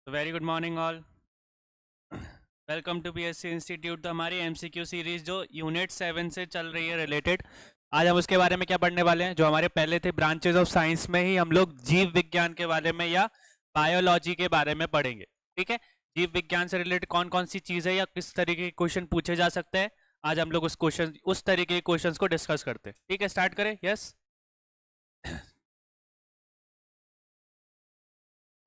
Very good morning all. Welcome to PSC institute. तो हमारी MCQ series जो unit 7 से चल रही है रिलेटेड, आज हम उसके बारे में क्या पढ़ने वाले हैं। जो हमारे पहले थे ब्रांचेस ऑफ साइंस में ही हम लोग जीव विज्ञान के बारे में या बायोलॉजी के बारे में पढ़ेंगे। ठीक है, जीव विज्ञान से रिलेटेड कौन कौन सी चीज़ें या किस तरीके के क्वेश्चन पूछे जा सकते हैं, आज हम लोग उस तरीके के क्वेश्चन को डिस्कस करते हैं। ठीक है, स्टार्ट करें। यस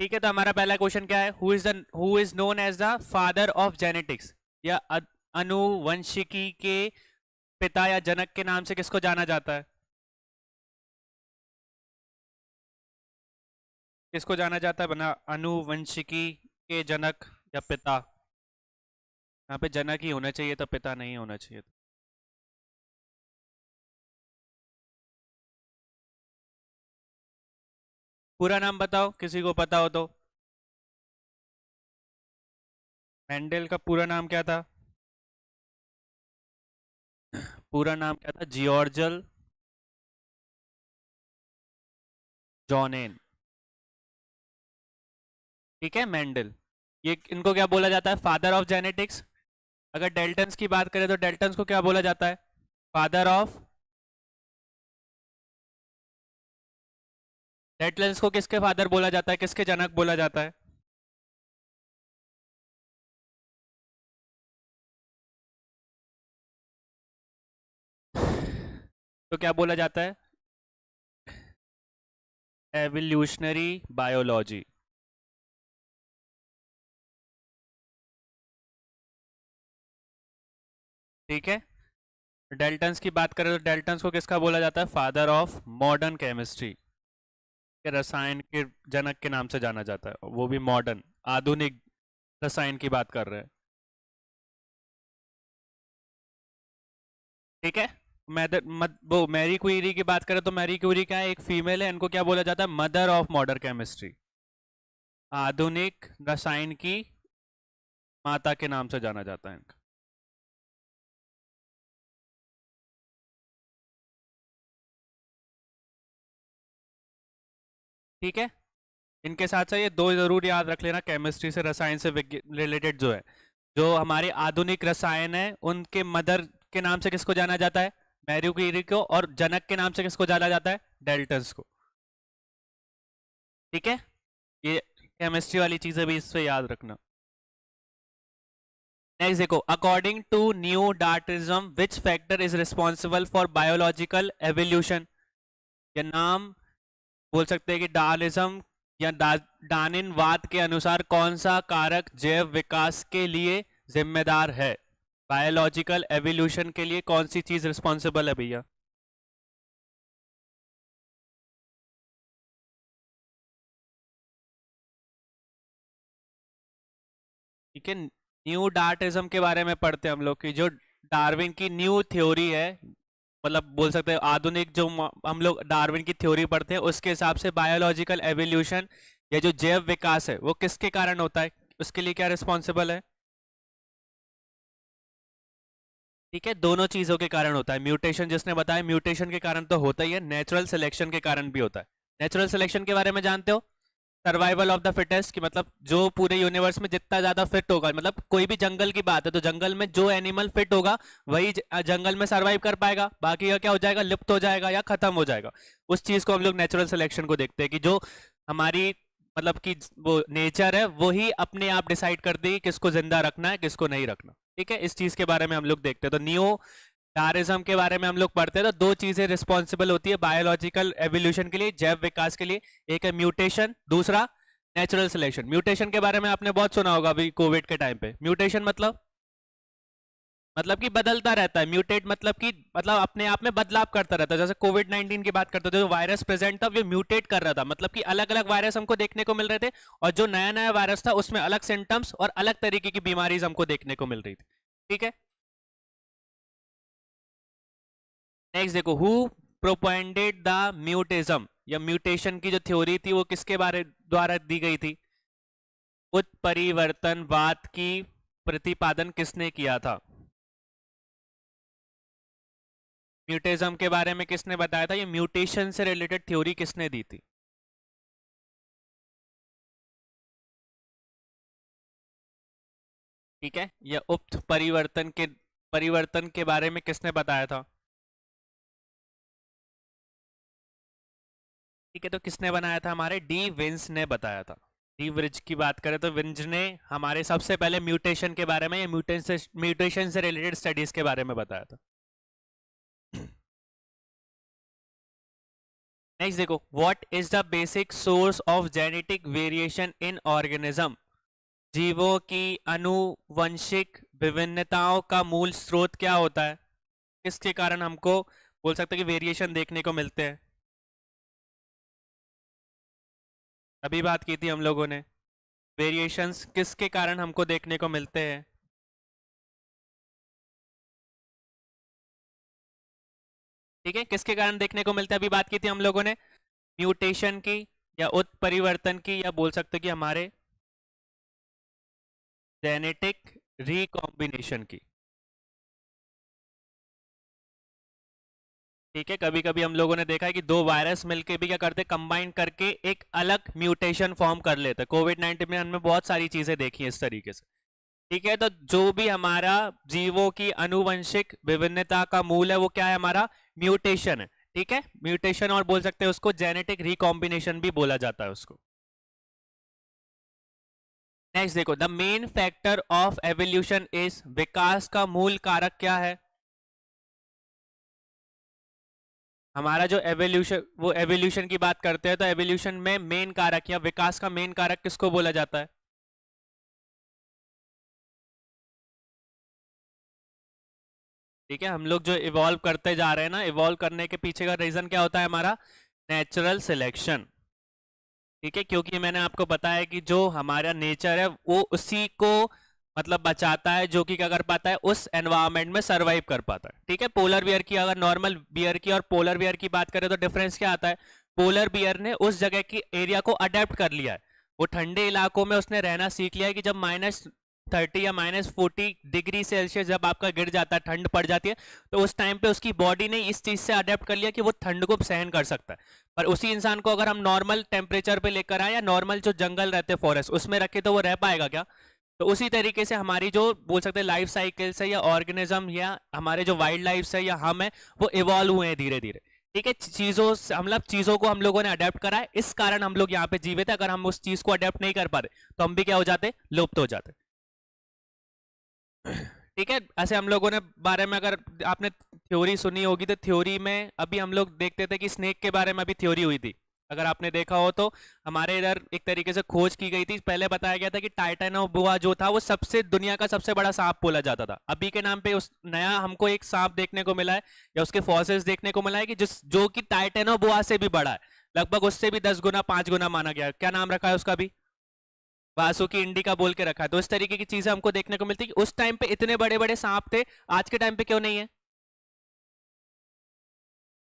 ठीक है, तो हमारा पहला क्वेश्चन क्या है। Who is known as the father of genetics, या अनुवंशिकी के पिता या जनक के नाम से किसको जाना जाता है? किसको जाना जाता है बना अनुवंशिकी के जनक या पिता? यहाँ पे जनक ही होना चाहिए, तो पिता नहीं होना चाहिए। पूरा नाम बताओ, किसी को पता हो तो। मेंडल का पूरा नाम क्या था? पूरा नाम क्या था? जियोर्जल जॉनेन। ठीक है, मेंडल। ये इनको क्या बोला जाता है? Father of genetics. अगर डेल्टन्स की बात करें तो डेल्टन्स को क्या बोला जाता है? Father of. डेल्टन्स को किसके फादर बोला जाता है, किसके जनक बोला जाता है? तो क्या बोला जाता है? Evolutionary biology. ठीक है, डेल्टन्स की बात करें तो डेल्टन्स को किसका बोला जाता है? फादर ऑफ मॉडर्न केमिस्ट्री, के रसायन के जनक के नाम से जाना जाता है, वो भी मॉडर्न, आधुनिक रसायन की बात कर रहे हैं। ठीक है, वो मैरी क्यूरी की बात करें तो मैरी क्यूरी क्या है? एक फीमेल है, इनको क्या बोला जाता है? मदर ऑफ मॉडर्न केमिस्ट्री, आधुनिक रसायन की माता के नाम से जाना जाता है इनका। ठीक है, इनके साथ साथ ये दो जरूर याद रख लेना, केमिस्ट्री से रसायन से रिलेटेड जो है, जो हमारे आधुनिक रसायन है उनके मदर के नाम से किसको जाना जाता है? मैरी क्यूरी को। और जनक के नाम से किसको जाना जाता है? डेल्टन्स को। ठीक है, ये केमिस्ट्री वाली चीजें भी इससे याद रखना। नेक्स्ट देखो, according to new darwinism which factor is responsible for biological evolution. ये नाम बोल सकते हैं कि डार्विनिज्म या डार्विनवाद के अनुसार कौन सा कारक जैव विकास के लिए जिम्मेदार है? बायोलॉजिकल एवोल्यूशन के लिए कौन सी चीज रिस्पॉन्सिबल है भैया? ठीक है, न्यू डार्टिज्म के बारे में पढ़ते हैं हम लोग की, जो डार्विन की न्यू थ्योरी है, मतलब बोल सकते हैं आधुनिक जो हम लोग डार्विन की थ्योरी पढ़ते हैं उसके हिसाब से बायोलॉजिकल एवोल्यूशन या जो जैव विकास है वो किसके कारण होता है, उसके लिए क्या रिस्पॉन्सिबल है? ठीक है, दोनों चीजों के कारण होता है। म्यूटेशन जिसने बताया, म्यूटेशन के कारण तो होता ही है, नेचुरल सिलेक्शन के कारण भी होता है। नेचुरल सिलेक्शन के बारे में जानते हो? सर्वाइवल ऑफ द फिटेस्ट, की मतलब जो पूरे यूनिवर्स में जितना ज्यादा फिट होगा, मतलब कोई भी जंगल की बात है तो जंगल में जो एनिमल फिट होगा वही जंगल में सरवाइव कर पाएगा, बाकी का क्या हो जाएगा? लिप्त हो जाएगा या खत्म हो जाएगा। उस चीज को हम लोग नेचुरल सिलेक्शन को देखते हैं, कि जो हमारी मतलब कि वो नेचर है वही अपने आप डिसाइड कर देगी किसको जिंदा रखना है किसको नहीं रखना। ठीक है, इस चीज के बारे में हम लोग देखते हैं। तो नियो डार्विनिज्म के बारे में हम लोग पढ़ते हैं, तो दो चीजें रिस्पॉन्सिबल होती है बायोलॉजिकल एवोल्यूशन के लिए, जैव विकास के लिए। एक है म्यूटेशन, दूसरा नेचुरल सिलेक्शन। म्यूटेशन के बारे में आपने बहुत सुना होगा अभी कोविड के टाइम पे। म्यूटेशन मतलब कि बदलता रहता है। म्यूटेट मतलब कि मतलब अपने आप में बदलाव करता रहता है। जैसे कोविड 19 की बात करते थे, जो वायरस प्रेजेंट था वो म्यूटेट कर रहा था, मतलब कि अलग अलग वायरस हमको देखने को मिल रहे थे, और जो नया नया वायरस था उसमें अलग सिम्टम्स और अलग तरीके की बीमारीज हमको देखने को मिल रही थी। ठीक है, नेक्स्ट देखो, हु प्रोपेंडेड द म्यूटिज्म, या म्यूटेशन की जो थ्योरी थी वो किसके बारे द्वारा दी गई थी? उत्परिवर्तनवाद की प्रतिपादन किसने किया था? म्यूटिज्म के बारे में किसने बताया था? ये म्यूटेशन से रिलेटेड थ्योरी किसने दी थी? ठीक है, या उक्त परिवर्तन के बारे में किसने बताया था? ठीक है, तो किसने बनाया था? हमारे डी विंस ने बताया था। डी विंच की बात करें तो विंच ने हमारे सबसे पहले म्यूटेशन के बारे में या म्यूटेशन से रिलेटेड स्टडीज के बारे में बताया था। नेक्स्ट देखो, what is the basic source of genetic variation in organism? जीवों की आनुवंशिक विभिन्नताओं का मूल स्रोत क्या होता है? किसके कारण हमको बोल सकते हैं कि वेरिएशन देखने को मिलते हैं? अभी बात की थी हम लोगों ने, वेरिएशंस किसके कारण हमको देखने को मिलते हैं? ठीक है, किसके कारण देखने को मिलता है? अभी बात की थी हम लोगों ने म्यूटेशन की, या उत्परिवर्तन की, या बोल सकते कि हमारे जेनेटिक रिकॉम्बिनेशन की। ठीक है, कभी कभी हम लोगों ने देखा है कि दो वायरस मिलके भी क्या करते, कंबाइन करके एक अलग म्यूटेशन फॉर्म कर लेते। कोविड 19 में हमने बहुत सारी चीजें देखी इस तरीके से। ठीक है, तो जो भी हमारा जीवों की आनुवंशिक विभिन्नता का मूल है वो क्या है? हमारा म्यूटेशन है। ठीक है, म्यूटेशन, और बोल सकते हैं उसको जेनेटिक रिकॉम्बिनेशन भी बोला जाता है उसको। नेक्स्ट देखो, the main factor of evolution is, विकास का मूल कारक क्या है? हमारा जो एवोल्यूशन, वो एवोल्यूशन की बात करते हैं तो एवोल्यूशन में मेन कारक या विकास का मेन कारक किसको बोला जाता है? ठीक है, हम लोग जो इवॉल्व करते जा रहे हैं ना, इवॉल्व करने के पीछे का रीजन क्या होता है? हमारा नेचुरल सिलेक्शन। ठीक है, क्योंकि मैंने आपको बताया कि जो हमारा नेचर है वो उसी को मतलब बचाता है, जो कि क्या कर पाता है? उस एनवायरनमेंट में सरवाइव कर पाता है। ठीक है, पोलर बियर की, अगर नॉर्मल बियर की और पोलर बियर की बात करें तो डिफरेंस क्या आता है? पोलर बियर ने उस जगह की एरिया को अडेप्ट कर लिया है, वो ठंडे इलाकों में उसने रहना सीख लिया है कि जब -30 या -40 डिग्री सेल्सियस जब आपका गिर जाता है, ठंड पड़ जाती है, तो उस टाइम पे उसकी बॉडी ने इस चीज से अडेप्ट कर लिया कि वो ठंड को सहन कर सकता है। पर उसी इंसान को अगर हम नॉर्मल टेम्परेचर पे लेकर आए या नॉर्मल जो जंगल रहते फॉरेस्ट उसमें रखे तो वो रह पाएगा क्या? तो उसी तरीके से हमारी जो बोल सकते हैं लाइफ साइकिल्स है या ऑर्गेनिज्म या हमारे जो वाइल्ड लाइफ है या हम है, वो इवॉल्व हुए हैं धीरे धीरे। ठीक है, मतलब चीजों को हम लोगों ने अडेप्ट करा है, इस कारण हम लोग यहाँ पे जीवित है। अगर हम उस चीज को अडेप्ट नहीं कर पाते तो हम भी क्या हो जाते? लुप्त हो जाते। ठीक है, ऐसे हम लोगों ने बारे में, अगर आपने थ्योरी सुनी होगी तो थ्योरी में अभी हम लोग देखते थे कि स्नेक के बारे में अभी थ्योरी हुई थी, अगर आपने देखा हो तो। हमारे इधर एक तरीके से खोज की गई थी, पहले बताया गया था कि टाइटेनोबुआ जो था वो सबसे दुनिया का सबसे बड़ा सांप बोला जाता था। अभी के नाम पे उस नया हमको एक सांप देखने को मिला है या उसके फॉसिल्स देखने को मिला है कि जो कि टाइटेनोबुआ से भी बड़ा है, लगभग उससे भी 10 गुना 5 गुना माना गया है। क्या नाम रखा है उसका भी? वासुकी इंडिका बोल के रखा है। तो इस तरीके की चीजें हमको देखने को मिलती है कि उस टाइम पे इतने बड़े बड़े सांप थे, आज के टाइम पे क्यों नहीं है?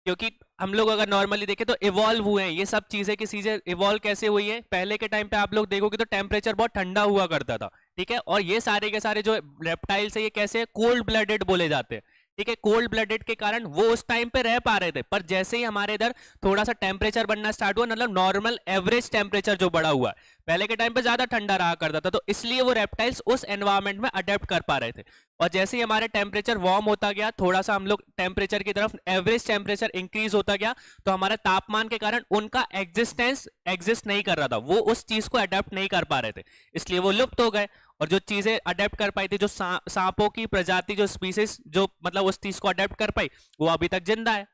क्योंकि हम लोग अगर नॉर्मली देखें तो इवॉल्व हुए हैं, ये सब चीजें की चीजें इवॉल्व कैसे हुई है? पहले के टाइम पे आप लोग देखोगे तो टेम्परेचर बहुत ठंडा हुआ करता था। ठीक है, और ये सारे के सारे जो रेप्टाइल्स है ये कैसे कोल्ड ब्लडेड बोले जाते हैं। ठीक है, कोल्ड ब्लडेड के कारण वो उस टाइम पे रह पा रहे थे, पर जैसे ही हमारे इधर थोड़ा सा टेम्परेचर बढ़ना स्टार्ट हुआ, मतलब नॉर्मल एवरेज टेम्परेचर जो बढ़ा हुआ है, पहले के टाइम पे ज्यादा ठंडा रहा करता था, तो इसलिए वो रेप्टाइल्स उस एनवायरमेंट में अडेप्ट कर पा रहे थे। और जैसे ही हमारे टेम्परेचर वार्म होता गया, थोड़ा सा हम लोग टेम्परेचर की तरफ, एवरेज टेम्परेचर इंक्रीज होता गया, तो हमारे तापमान के कारण उनका एग्जिस्टेंस एग्जिस्ट नहीं कर रहा था, वो उस चीज को अडेप्ट नहीं कर पा रहे थे, इसलिए वो लुप्त हो गए। और जो चीजें अडेप्ट कर पाई थी, जो सांपों की प्रजाति, जो स्पीसीज जो मतलब उस चीज को अडेप्ट कर पाई, वो अभी तक जिंदा है।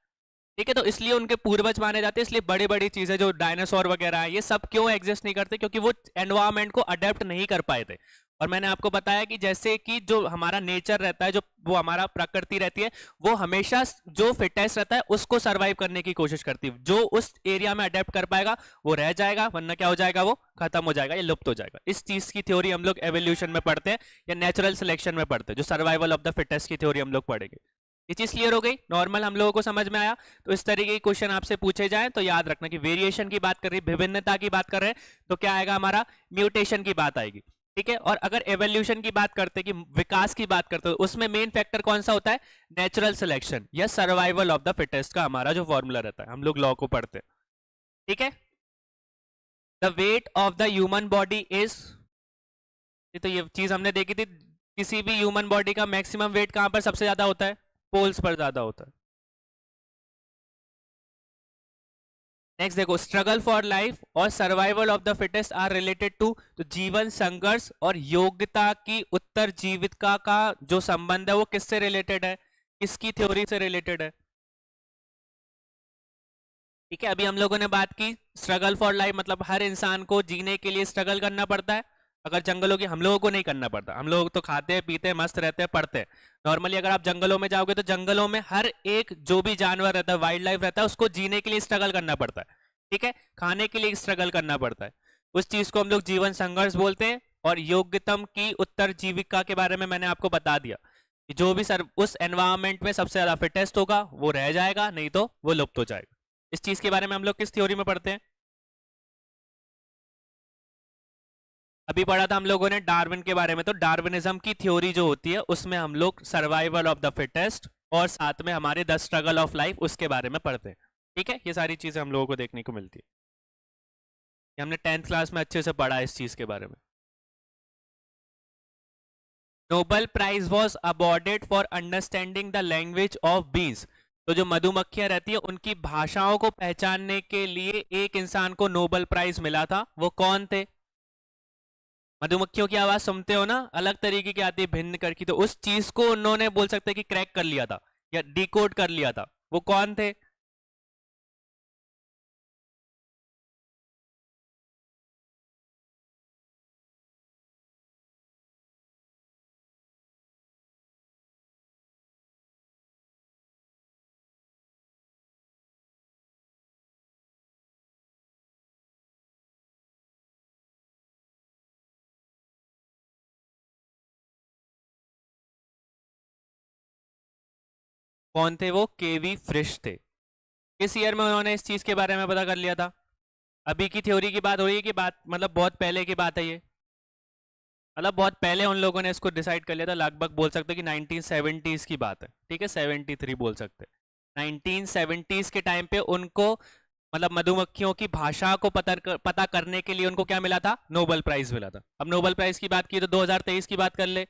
ठीक है, तो इसलिए उनके पूर्वज माने जाते हैं। इसलिए बड़ी बड़ी चीजें जो डायनासोर वगैरह है, ये सब क्यों एग्जिस्ट नहीं करते? क्योंकि वो एनवायरमेंट को अडेप्ट नहीं कर पाए थे। और मैंने आपको बताया कि जैसे कि जो हमारा नेचर रहता है, जो वो हमारा प्रकृति रहती है, वो हमेशा जो फिटेस्ट रहता है उसको सरवाइव करने की कोशिश करती है। जो उस एरिया में अडेप्ट कर पाएगा वो रह जाएगा, वरना क्या हो जाएगा? वो खत्म हो जाएगा या लुप्त हो जाएगा। इस चीज की थ्योरी हम लोग एवोल्यूशन में पढ़ते हैं या नेचुरल सिलेक्शन में पढ़ते हैं, जो सर्वाइवल ऑफ द फिटेस्ट की थ्योरी हम लोग पढ़ेंगे। ये चीज क्लियर हो गई? नॉर्मल हम लोगों को समझ में आया? तो इस तरीके के क्वेश्चन आपसे पूछे जाए तो याद रखना कि वेरिएशन की बात कर रही, विभिन्नता की बात कर रहे हैं, तो क्या आएगा? हमारा म्यूटेशन की बात आएगी। ठीक है, और अगर एवोल्यूशन की बात करते हैं, कि विकास की बात करते हैं, तो उसमें मेन फैक्टर कौन सा होता है? नेचुरल सिलेक्शन या सर्वाइवल ऑफ द फिटेस्ट का हमारा जो फॉर्मूला रहता है, हम लोग लॉ को पढ़ते हैं। ठीक है, the weight of the human body is, तो ये चीज हमने देखी थी, किसी भी ह्यूमन बॉडी का मैक्सिमम वेट कहां पर सबसे ज्यादा होता है? पोल्स पर ज्यादा होता है। नेक्स्ट देखो, स्ट्रगल फॉर लाइफ और survival of the fittest are related to, तो जीवन संघर्ष और योग्यता की उत्तरजीविता का जो संबंध है वो किससे रिलेटेड है? किसकी थ्योरी से रिलेटेड है? ठीक है, अभी हम लोगों ने बात की स्ट्रगल फॉर लाइफ मतलब हर इंसान को जीने के लिए स्ट्रगल करना पड़ता है। अगर जंगलों की, हम लोगों को नहीं करना पड़ता, हम लोग तो खाते हैं पीते हैं मस्त रहते हैं पढ़ते हैं। नॉर्मली अगर आप जंगलों में जाओगे तो जंगलों में हर एक जो भी जानवर रहता है, वाइल्ड लाइफ रहता है, उसको जीने के लिए स्ट्रगल करना पड़ता है। ठीक है, खाने के लिए स्ट्रगल करना पड़ता है। उस चीज को हम लोग जीवन संघर्ष बोलते हैं। और योग्यतम की उत्तरजीविका के बारे में मैंने आपको बता दिया कि जो भी सर उस एनवायरमेंट में सबसे ज्यादा फिटेस्ट होगा वो रह जाएगा, नहीं तो वो लुप्त हो जाएगा। इस चीज के बारे में हम लोग किस थ्योरी में पढ़ते हैं? अभी पढ़ा था हम लोगों ने डार्विन के बारे में। तो डार्विनिज्म की थ्योरी जो होती है उसमें हम लोग सर्वाइवल ऑफ द फिटेस्ट और साथ में हमारे द स्ट्रगल ऑफ लाइफ उसके बारे में पढ़ते हैं। ठीक है, ये सारी चीजें हम लोगों को देखने को मिलती है। ये हमने 10th क्लास में अच्छे से पढ़ा है इस चीज के बारे में। Nobel prize was awarded for understanding the language of bees, तो जो मधुमक्खियां रहती है उनकी भाषाओं को पहचानने के लिए एक इंसान को नोबेल प्राइज मिला था। वो कौन थे? मधुमक्खियों की आवाज सुनते हो ना, अलग तरीके की आती है भिन्न करके, तो उस चीज को उन्होंने बोल सकते हैं कि क्रैक कर लिया था या डिकोड कर लिया था। वो कौन थे? कौन थे वो? केवी फ्रिश थे। किस ईयर में उन्होंने इस चीज के बारे में पता कर लिया था? अभी की थ्योरी की बात हो रही है कि बात मतलब बहुत पहले की बात है ये? मतलब बहुत पहले उन लोगों ने इसको डिसाइड कर लिया था, लगभग बोल सकते हैं कि 1970s की बात है। ठीक है, 73 बोल सकते हैं। 1970s के टाइम पे उनको मतलब मधुमक्खियों की भाषा को पता करने के लिए उनको क्या मिला था? नोबेल प्राइज मिला था। अब नोबेल प्राइज की बात की तो 2023 की बात कर ले।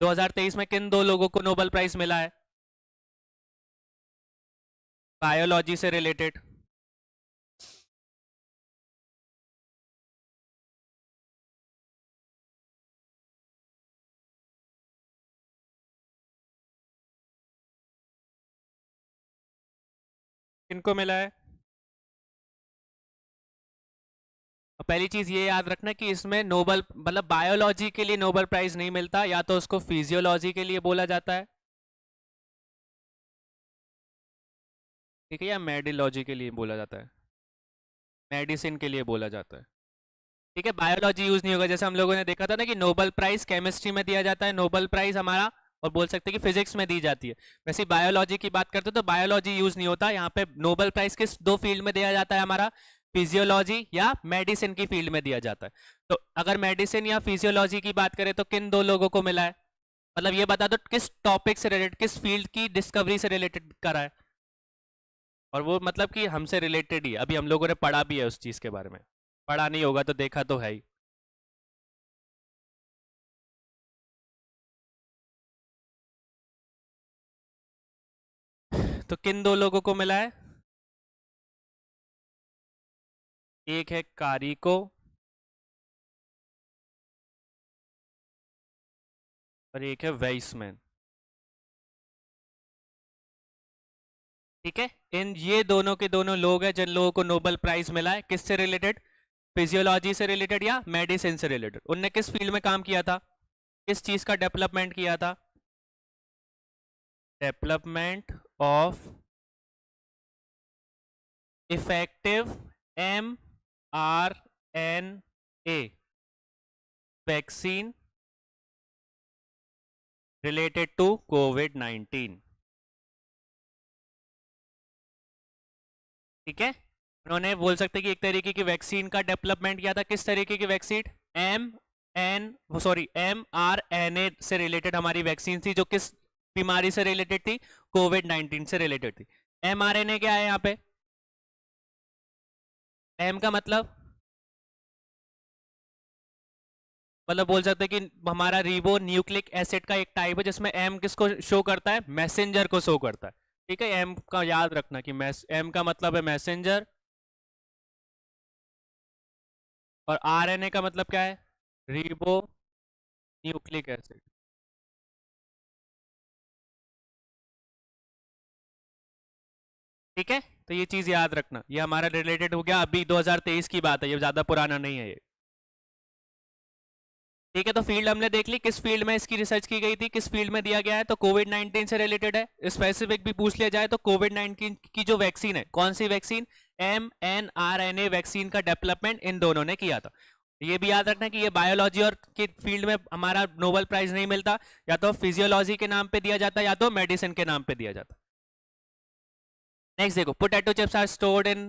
2023 में किन दो लोगों को नोबेल प्राइज मिला है बायोलॉजी से रिलेटेड? किनको मिला है? और पहली चीज ये याद रखना कि इसमें नोबेल मतलब बायोलॉजी के लिए नोबेल प्राइज नहीं मिलता, या तो उसको फिजियोलॉजी के लिए बोला जाता है, ठीक है, या मेडिलॉजी के लिए बोला जाता है, मेडिसिन के लिए बोला जाता है। ठीक है, बायोलॉजी यूज नहीं होगा। जैसे हम लोगों ने देखा था ना कि नोबेल प्राइज केमिस्ट्री में दिया जाता है, नोबेल प्राइज हमारा और बोल सकते हैं कि फिजिक्स में दी जाती है। वैसे बायोलॉजी की बात करते हो तो बायोलॉजी यूज नहीं होता यहाँ पे। नोबेल प्राइज किस दो फील्ड में दिया जाता है हमारा? फिजियोलॉजी या मेडिसिन की फील्ड में दिया जाता है। तो अगर मेडिसिन या फिजियोलॉजी की बात करें तो किन दो लोगों को मिला है? मतलब ये बता दो किस टॉपिक से रिलेटेड, किस फील्ड की डिस्कवरी से रिलेटेड करा है। और वो मतलब कि हमसे रिलेटेड ही है। अभी हम लोगों ने पढ़ा भी है उस चीज के बारे में। पढ़ा नहीं होगा तो देखा तो है ही। तो किन दो लोगों को मिला है? एक है कारिको और एक है वेइसमैन। ठीक है, इन ये दोनों के दोनों लोग हैं जिन लोगों को नोबेल प्राइज मिला है। किससे रिलेटेड? फिजियोलॉजी से रिलेटेड या मेडिसिन से रिलेटेड। उनने किस फील्ड में काम किया था? किस चीज का डेवलपमेंट किया था? Development of effective M R N A vaccine related to कोविड-19। ठीक है, उन्होंने बोल सकते हैं कि एक तरीके की वैक्सीन का डेवलपमेंट किया था। किस तरीके की वैक्सीन? mRNA से रिलेटेड हमारी वैक्सीन थी, जो किस बीमारी से रिलेटेड थी? कोविड-19 से रिलेटेड थी। mRNA क्या है यहाँ पे? एम का मतलब मतलब बोल सकते हैं कि हमारा रिबो न्यूक्लिक एसिड का एक टाइप है जिसमें एम किसको शो करता है, मैसेंजर को शो करता है। ठीक है, एम का याद रखना कि एम का मतलब है मैसेंजर, और आरएनए का मतलब क्या है, रिबो न्यूक्लिक एसिड। ठीक है, तो ये चीज याद रखना, ये हमारा रिलेटेड हो गया, अभी 2023 की बात है, ये ज्यादा पुराना नहीं है ये। ठीक है, तो फील्ड हमने देख ली, किस फील्ड में इसकी रिसर्च की गई थी, किस फील्ड में दिया गया है, तो कोविड 19 से रिलेटेड है। स्पेसिफिक भी पूछ लिया जाए तो कोविड 19 की जो वैक्सीन है, कौन सी वैक्सीन, mRNA वैक्सीन का डेवलपमेंट इन दोनों ने किया था। ये भी याद रखना कि ये बायोलॉजी और के फील्ड में हमारा नोबेल प्राइज नहीं मिलता, या तो फिजियोलॉजी के नाम पे दिया जाता या तो मेडिसिन के नाम पे दिया जाता। नेक्स्ट देखो, potato chips are stored in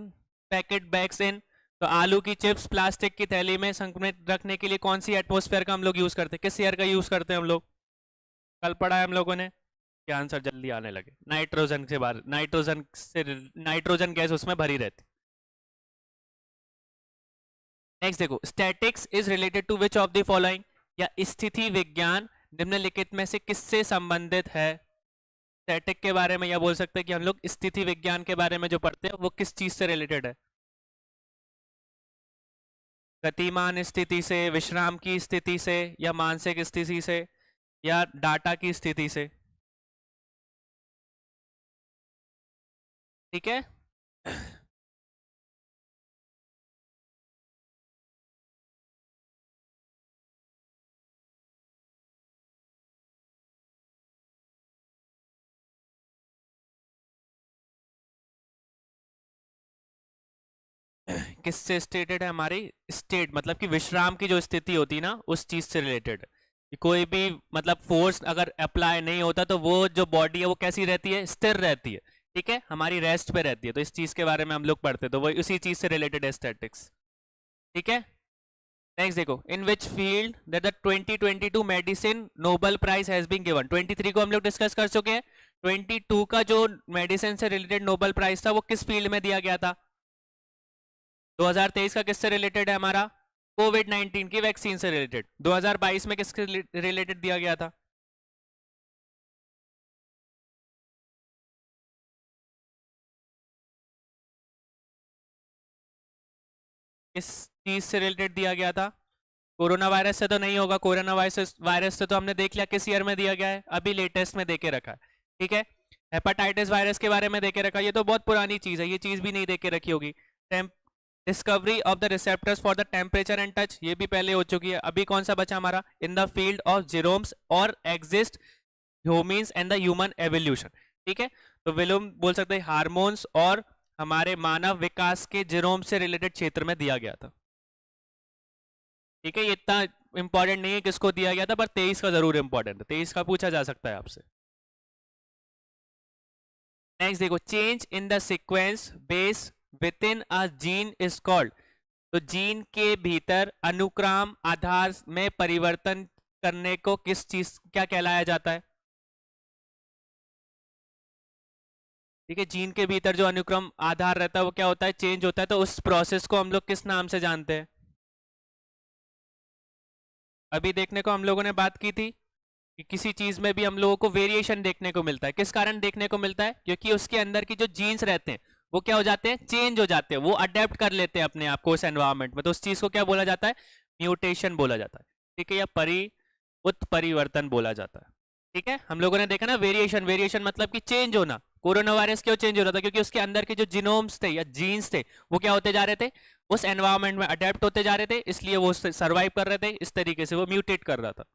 packet bags in, तो आलू की चिप्स प्लास्टिक की थैली में संक्रमित रखने के लिए कौन सी एटमॉस्फेयर का हम लोग यूज करते हैं, किस एयर का यूज करते हैं हम लोग, कल पढ़ा है हम लोगों ने, क्या आंसर जल्दी आने लगे, नाइट्रोजन से बाहर, नाइट्रोजन गैस उसमें भरी रहती। नेक्स्ट देखो, statics is related to which of the following, या स्थिति विज्ञान निम्नलिखित में से किससे संबंधित है। स्टैटिक के बारे में या बोल सकते हैं कि हम लोग स्थिति विज्ञान के बारे में जो पढ़ते हैं वो किस चीज से रिलेटेड है, गतिमान स्थिति से, विश्राम की स्थिति से, या मानसिक स्थिति से, या डाटा की स्थिति से। ठीक है। किससे स्टेटेड है, हमारी स्टेट मतलब कि विश्राम की जो स्थिति होती है ना, उस चीज से रिलेटेड है कि कोई भी मतलब फोर्स अगर अप्लाई नहीं होता तो वो जो बॉडी है वो कैसी रहती है, स्थिर रहती है। ठीक है, हमारी रेस्ट पे रहती है, तो इस चीज के बारे में हम लोग पढ़ते हैं, तो वो उसी चीज से रिलेटेड है स्टैटिक्स। ठीक है। नेक्स्ट देखो, in which field that the 2022 medicine nobel prize has been given, 23 को हम लोग डिस्कस कर चुके हैं, 22 का जो मेडिसिन से रिलेटेड नोबेल प्राइज था वो किस फील्ड में दिया गया था, 2023 का किससे रिलेटेड है हमारा, कोविड 19 की वैक्सीन से रिलेटेड, 2022 में किसके रिलेटेड दिया गया था, किस चीज से रिलेटेड दिया गया था, कोरोना वायरस से तो नहीं होगा, कोरोना वायरस से तो हमने देख लिया किस ईयर में दिया गया है, अभी लेटेस्ट में देके रखा है। ठीक है, हेपेटाइटिस वायरस के बारे में देके रखा है, ये तो बहुत पुरानी चीज है, ये चीज भी नहीं देके रखी होगी। Discovery of the receptors for the temperature and touch, ये भी पहले हो चुकी है, अभी कौन सा बचा हमारा, इन द फील्ड ऑफ जीरोम्स और exist humans and the human evolution. ठीक है, तो विलोम बोल सकते हैं हार्मोन्स और हमारे मानव विकास के जीरोम से रिलेटेड क्षेत्र में दिया गया था। ठीक है, ये इतना इंपॉर्टेंट नहीं है किसको दिया गया था, पर 23 का जरूर इंपॉर्टेंट है, 23 का पूछा जा सकता है आपसे। नेक्स्ट देखो, change in the sequence base with in a gene is called, तो जीन के भीतर अनुक्रम आधार में परिवर्तन करने को किस चीज क्या कहलाया जाता है। ठीक है, जीन के भीतर जो अनुक्रम आधार रहता है वो क्या होता है, चेंज होता है, तो उस प्रोसेस को हम लोग किस नाम से जानते हैं, अभी देखने को हम लोगों ने बात की थी कि किसी चीज में भी हम लोगों को वेरिएशन देखने को मिलता है, किस कारण देखने को मिलता है, क्योंकि उसके अंदर की जो जीन्स रहते हैं वो क्या हो जाते हैं, चेंज हो जाते हैं, वो अडेप्ट कर लेते हैं अपने आप को उस एनवायरमेंट में, तो उस चीज को क्या बोला जाता है, म्यूटेशन बोला जाता है। ठीक है, या उत्परिवर्तन बोला जाता है। ठीक है, हम लोगों ने देखा ना वेरिएशन, वेरिएशन मतलब कि चेंज होना, कोरोना वायरस क्यों चेंज हो रहा था, क्योंकि उसके अंदर के जो जीनोम्स थे या जीन्स थे वो क्या होते जा रहे थे, उस एनवायरमेंट में अडेप्ट होते जा रहे थे, इसलिए वो सर्वाइव कर रहे थे, इस तरीके से वो म्यूटेट कर रहा था।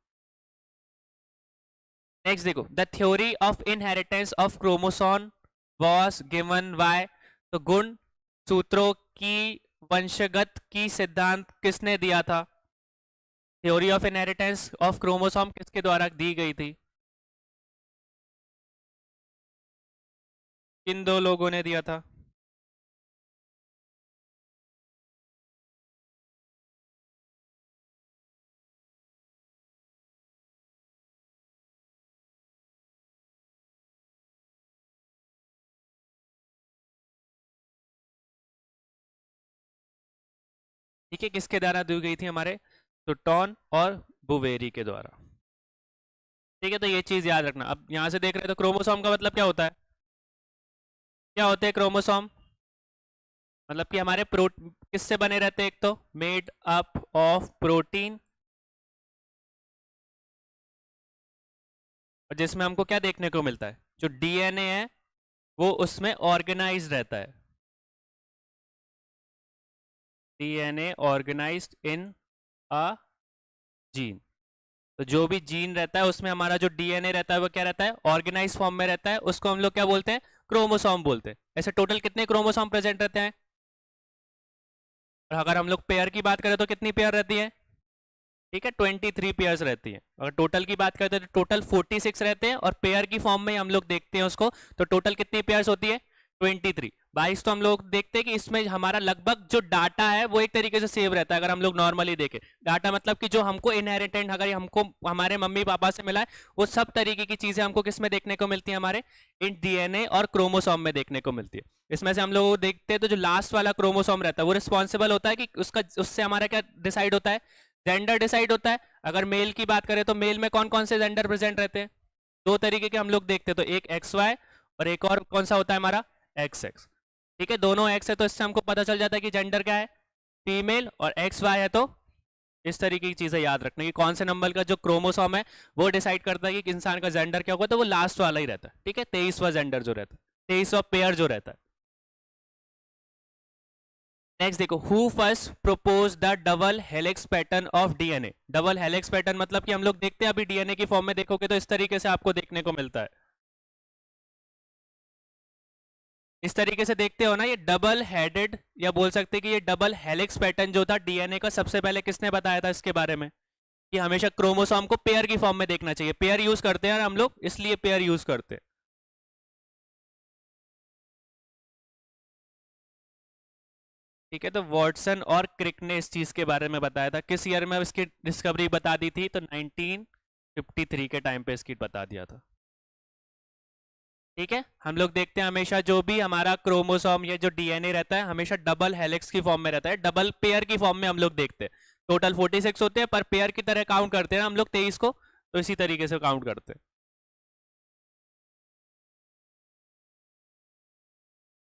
नेक्स्ट देखो, the theory of inheritance of chromosome was given by, तो गुण सूत्रों की वंशगत की सिद्धांत किसने दिया था, theory of inheritance of chromosome किसके द्वारा दी गई थी, किन दो लोगों ने दिया था। ठीक है, किसके द्वारा दी गई थी हमारे, सुटॉन और बुवेरी के द्वारा। ठीक है, तो ये चीज याद रखना। अब यहां से देख रहे हो तो क्रोमोसोम का मतलब क्या होता है? क्या होते हैं क्रोमोसोम? मतलब कि हमारे किससे बने रहते हैं? एक तो मेड अप ऑफ प्रोटीन, और जिसमें हमको क्या देखने को मिलता है? जो डीएनए है वो उसमें ऑर्गेनाइज रहता है। DNA organised in a gene. तो जो भी जीन रहता है उसमें हमारा जो डीएनए रहता है वो क्या रहता है? ऑर्गेनाइज फॉर्म में रहता है। उसको हम लोग क्या बोलते हैं? क्रोमोसोम बोलते हैं। ऐसे टोटल कितने क्रोमोसोम प्रेजेंट रहते हैं? और अगर हम लोग पेयर की बात करें तो कितनी पेयर रहती है? ठीक है, 23 पेयर्स रहती है। अगर टोटल की बात करते हैं तो टोटल 46 रहते हैं, और पेयर की फॉर्म में हम लोग देखते हैं उसको, तो टोटल कितनी पेयर्स होती है? 23। 22 तो हम लोग देखते हैं कि इसमें हमारा लगभग जो डाटा है वो एक तरीके से सेव रहता है। अगर हम लोग नॉर्मली देखें डाटा, मतलब कि जो हमको इनहेरिटेंट अगर हमको हमारे मम्मी पापा से मिला है, वो सब तरीके की चीजें हमको किस में देखने को मिलती है? हमारे इन डीएनए और क्रोमोसोम में देखने को मिलती है। इसमें से हम लोग देखते हैं तो जो लास्ट वाला क्रोमोसोम रहता है वो रिस्पॉन्सिबल होता है कि उसका उससे हमारा क्या डिसाइड होता है? जेंडर डिसाइड होता है। अगर मेल की बात करें तो मेल में कौन कौन से जेंडर प्रेजेंट रहते हैं? दो तरीके के हम लोग देखते हैं, तो एक एक्स वाई और एक और कौन सा होता है हमारा? X x. ठीक है, दोनों एक्स है तो इससे हमको पता चल जाता है कि जेंडर क्या है? फीमेल। और एक्स वाई है तो इस तरीके की चीजें याद रखना कि कौन से नंबर का जो क्रोमोसोम है वो डिसाइड करता है कि इंसान का जेंडर क्या होगा, तो वो लास्ट वाला ही रहता है। ठीक है, 23वां जेंडर जो रहता है, 23वां पेयर जो रहता है। नेक्स्ट देखो, who first propose the double helix pattern of DNA. Double helix pattern मतलब कि हम लोग देखते हैं अभी डीएनए की फॉर्म में देखोगे तो इस तरीके से आपको देखने को मिलता है। इस तरीके से देखते हो ना, ये डबल हेडेड, या बोल सकते हैं कि ये डबल हेलिक्स पैटर्न जो था डीएनए का, सबसे पहले किसने बताया था इसके बारे में? कि हमेशा क्रोमोसोम को पेयर की फॉर्म में देखना चाहिए। पेयर यूज करते हैं हम लोग, इसलिए पेयर यूज करते हैं। ठीक है, तो वॉटसन और क्रिक ने इस चीज के बारे में बताया था। किस ईयर में इसकी डिस्कवरी बता दी थी? तो 1953 के टाइम पे इसकी बता दिया था। ठीक है, हम लोग देखते हैं हमेशा जो भी हमारा क्रोमोसोम या जो डीएनए रहता है हमेशा डबल हेलिक्स की फॉर्म में रहता है, डबल पेयर की फॉर्म में हम लोग देखते हैं। टोटल 46 होते हैं, पर पेयर की तरह काउंट करते हैं हम लोग 23 को, तो इसी तरीके से काउंट करते हैं।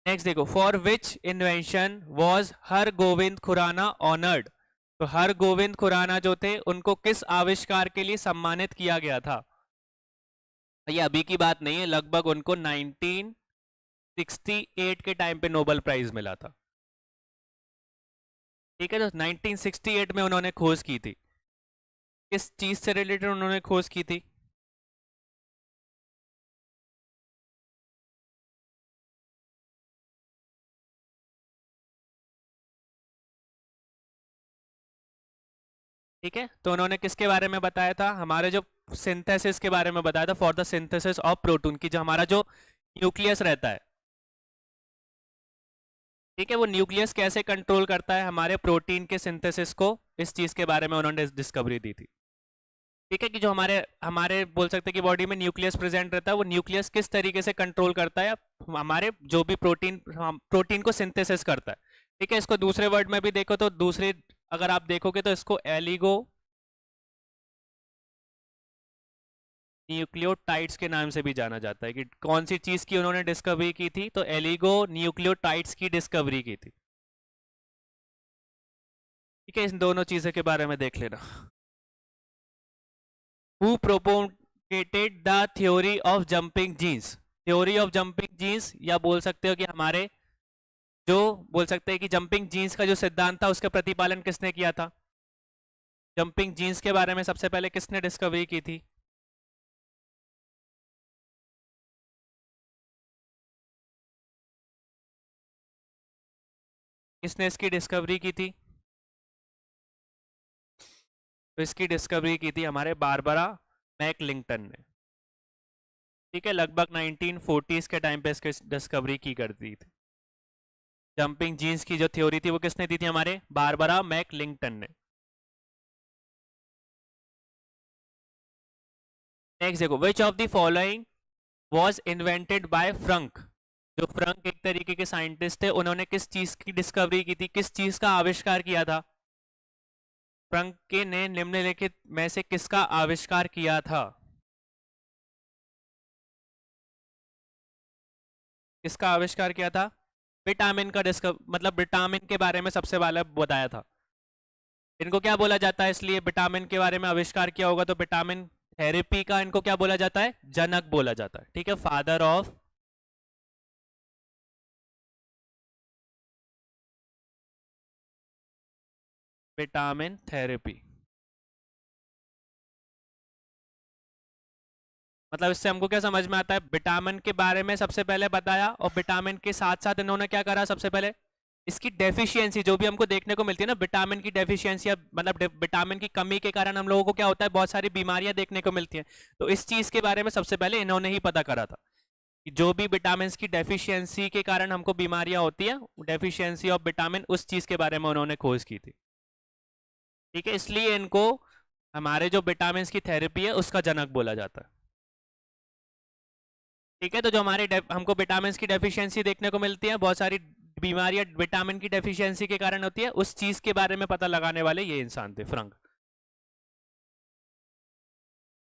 नेक्स्ट देखो, for which invention was Har Gobind Khorana honoured. तो हर गोविंद खुराना जो थे उनको किस आविष्कार के लिए सम्मानित किया गया था? ये अभी की बात नहीं है, लगभग उनको 1968 के टाइम पे नोबेल प्राइज मिला था। ठीक है, तो 1968 में उन्होंने खोज की थी। किस चीज से रिलेटेड उन्होंने खोज की थी? ठीक है, तो उन्होंने किसके बारे में बताया था? हमारे जो सिंथेसिस के बारे में बताया था, for the synthesis of protein, की जो हमारा जो न्यूक्लियस रहता है। ठीक है, वो न्यूक्लियस कैसे कंट्रोल करता है हमारे प्रोटीन के सिंथेसिस को, इस चीज के बारे में उन्होंने डिस्कवरी दी थी। ठीक है, कि जो हमारे हमारे बोल सकते हैं कि बॉडी में न्यूक्लियस प्रेजेंट रहता है, वो न्यूक्लियस किस तरीके से कंट्रोल करता है हमारे जो भी प्रोटीन को सिंथेसिस करता है। ठीक है, इसको दूसरे वर्ड में भी देखो तो दूसरे, अगर आप देखोगे तो इसको एलिगो न्यूक्लियोटाइड्स के नाम से भी जाना जाता है। कि कौन सी चीज की उन्होंने डिस्कवरी की थी? तो एलिगो न्यूक्लियोटाइड्स की डिस्कवरी की थी। ठीक है, इन दोनों चीजों के बारे में देख लेना। Who propagated the theory of jumping genes. Theory of jumping genes, या बोल सकते हो कि हमारे जो बोल सकते हैं कि जंपिंग जीन्स का जो सिद्धांत था उसका प्रतिपालन किसने किया था? जंपिंग जीन्स के बारे में सबसे पहले किसने डिस्कवरी की थी? किसने इसकी डिस्कवरी की थी? तो इसकी डिस्कवरी की थी हमारे बारबरा मैकलिंगटन ने। ठीक है, लगभग 1940s के टाइम पे इसकी डिस्कवरी की कर दी थी। जंपिंग जीन्स की जो थ्योरी थी वो किसने दी थी? हमारे बारबरा मैकलिंगटन ने। नेक्स्ट देखो, विच of the following was invented by Frank. जो फ्रंक एक तरीके के साइंटिस्ट थे, उन्होंने किस चीज की डिस्कवरी की थी, किस चीज का आविष्कार किया था? फ्रंक ने निम्नलिखित में से किसका आविष्कार किया था? किसका आविष्कार किया था? विटामिन का मतलब विटामिन के बारे में सबसे पहले बताया था। इनको क्या बोला जाता है? इसलिए विटामिन के बारे में आविष्कार किया होगा तो विटामिन थेरेपी का इनको क्या बोला जाता है? जनक बोला जाता है। ठीक है, फादर ऑफ विटामिन थेरेपी। मतलब इससे हमको क्या समझ में आता है? विटामिन के बारे में सबसे पहले बताया, और विटामिन के साथ साथ इन्होंने क्या करा? सबसे पहले इसकी डेफिशिएंसी जो भी हमको देखने को मिलती है ना, विटामिन की डेफिशिएंसी, मतलब विटामिन की कमी के कारण हम लोगों को क्या होता है? बहुत सारी बीमारियां देखने को मिलती हैं। तो इस चीज के बारे में सबसे पहले इन्होंने ही पता करा था कि जो भी विटामिन की डेफिशिएंसी के कारण हमको बीमारियां होती है, डेफिशिएंसी ऑफ विटामिन, उस चीज के बारे में उन्होंने खोज की थी। ठीक है, इसलिए इनको हमारे जो विटामिन की थेरेपी है उसका जनक बोला जाता है। ठीक है, तो जो हमारे हमको विटामिन की डेफिशिएंसी देखने को मिलती है, बहुत सारी बीमारियां विटामिन की डेफिशिएंसी के कारण होती है, उस चीज के बारे में पता लगाने वाले ये इंसान थे, फ्रंक।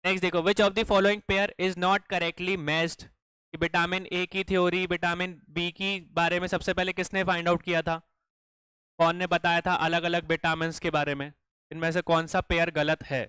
नेक्स्ट देखो, विच of the following pair is not correctly matched? Vitamin A की थ्योरी, विटामिन बी की बारे में सबसे पहले किसने फाइंड आउट किया था? कौन ने बताया था अलग अलग विटामिन के बारे में? इनमें से कौन सा पेयर गलत है?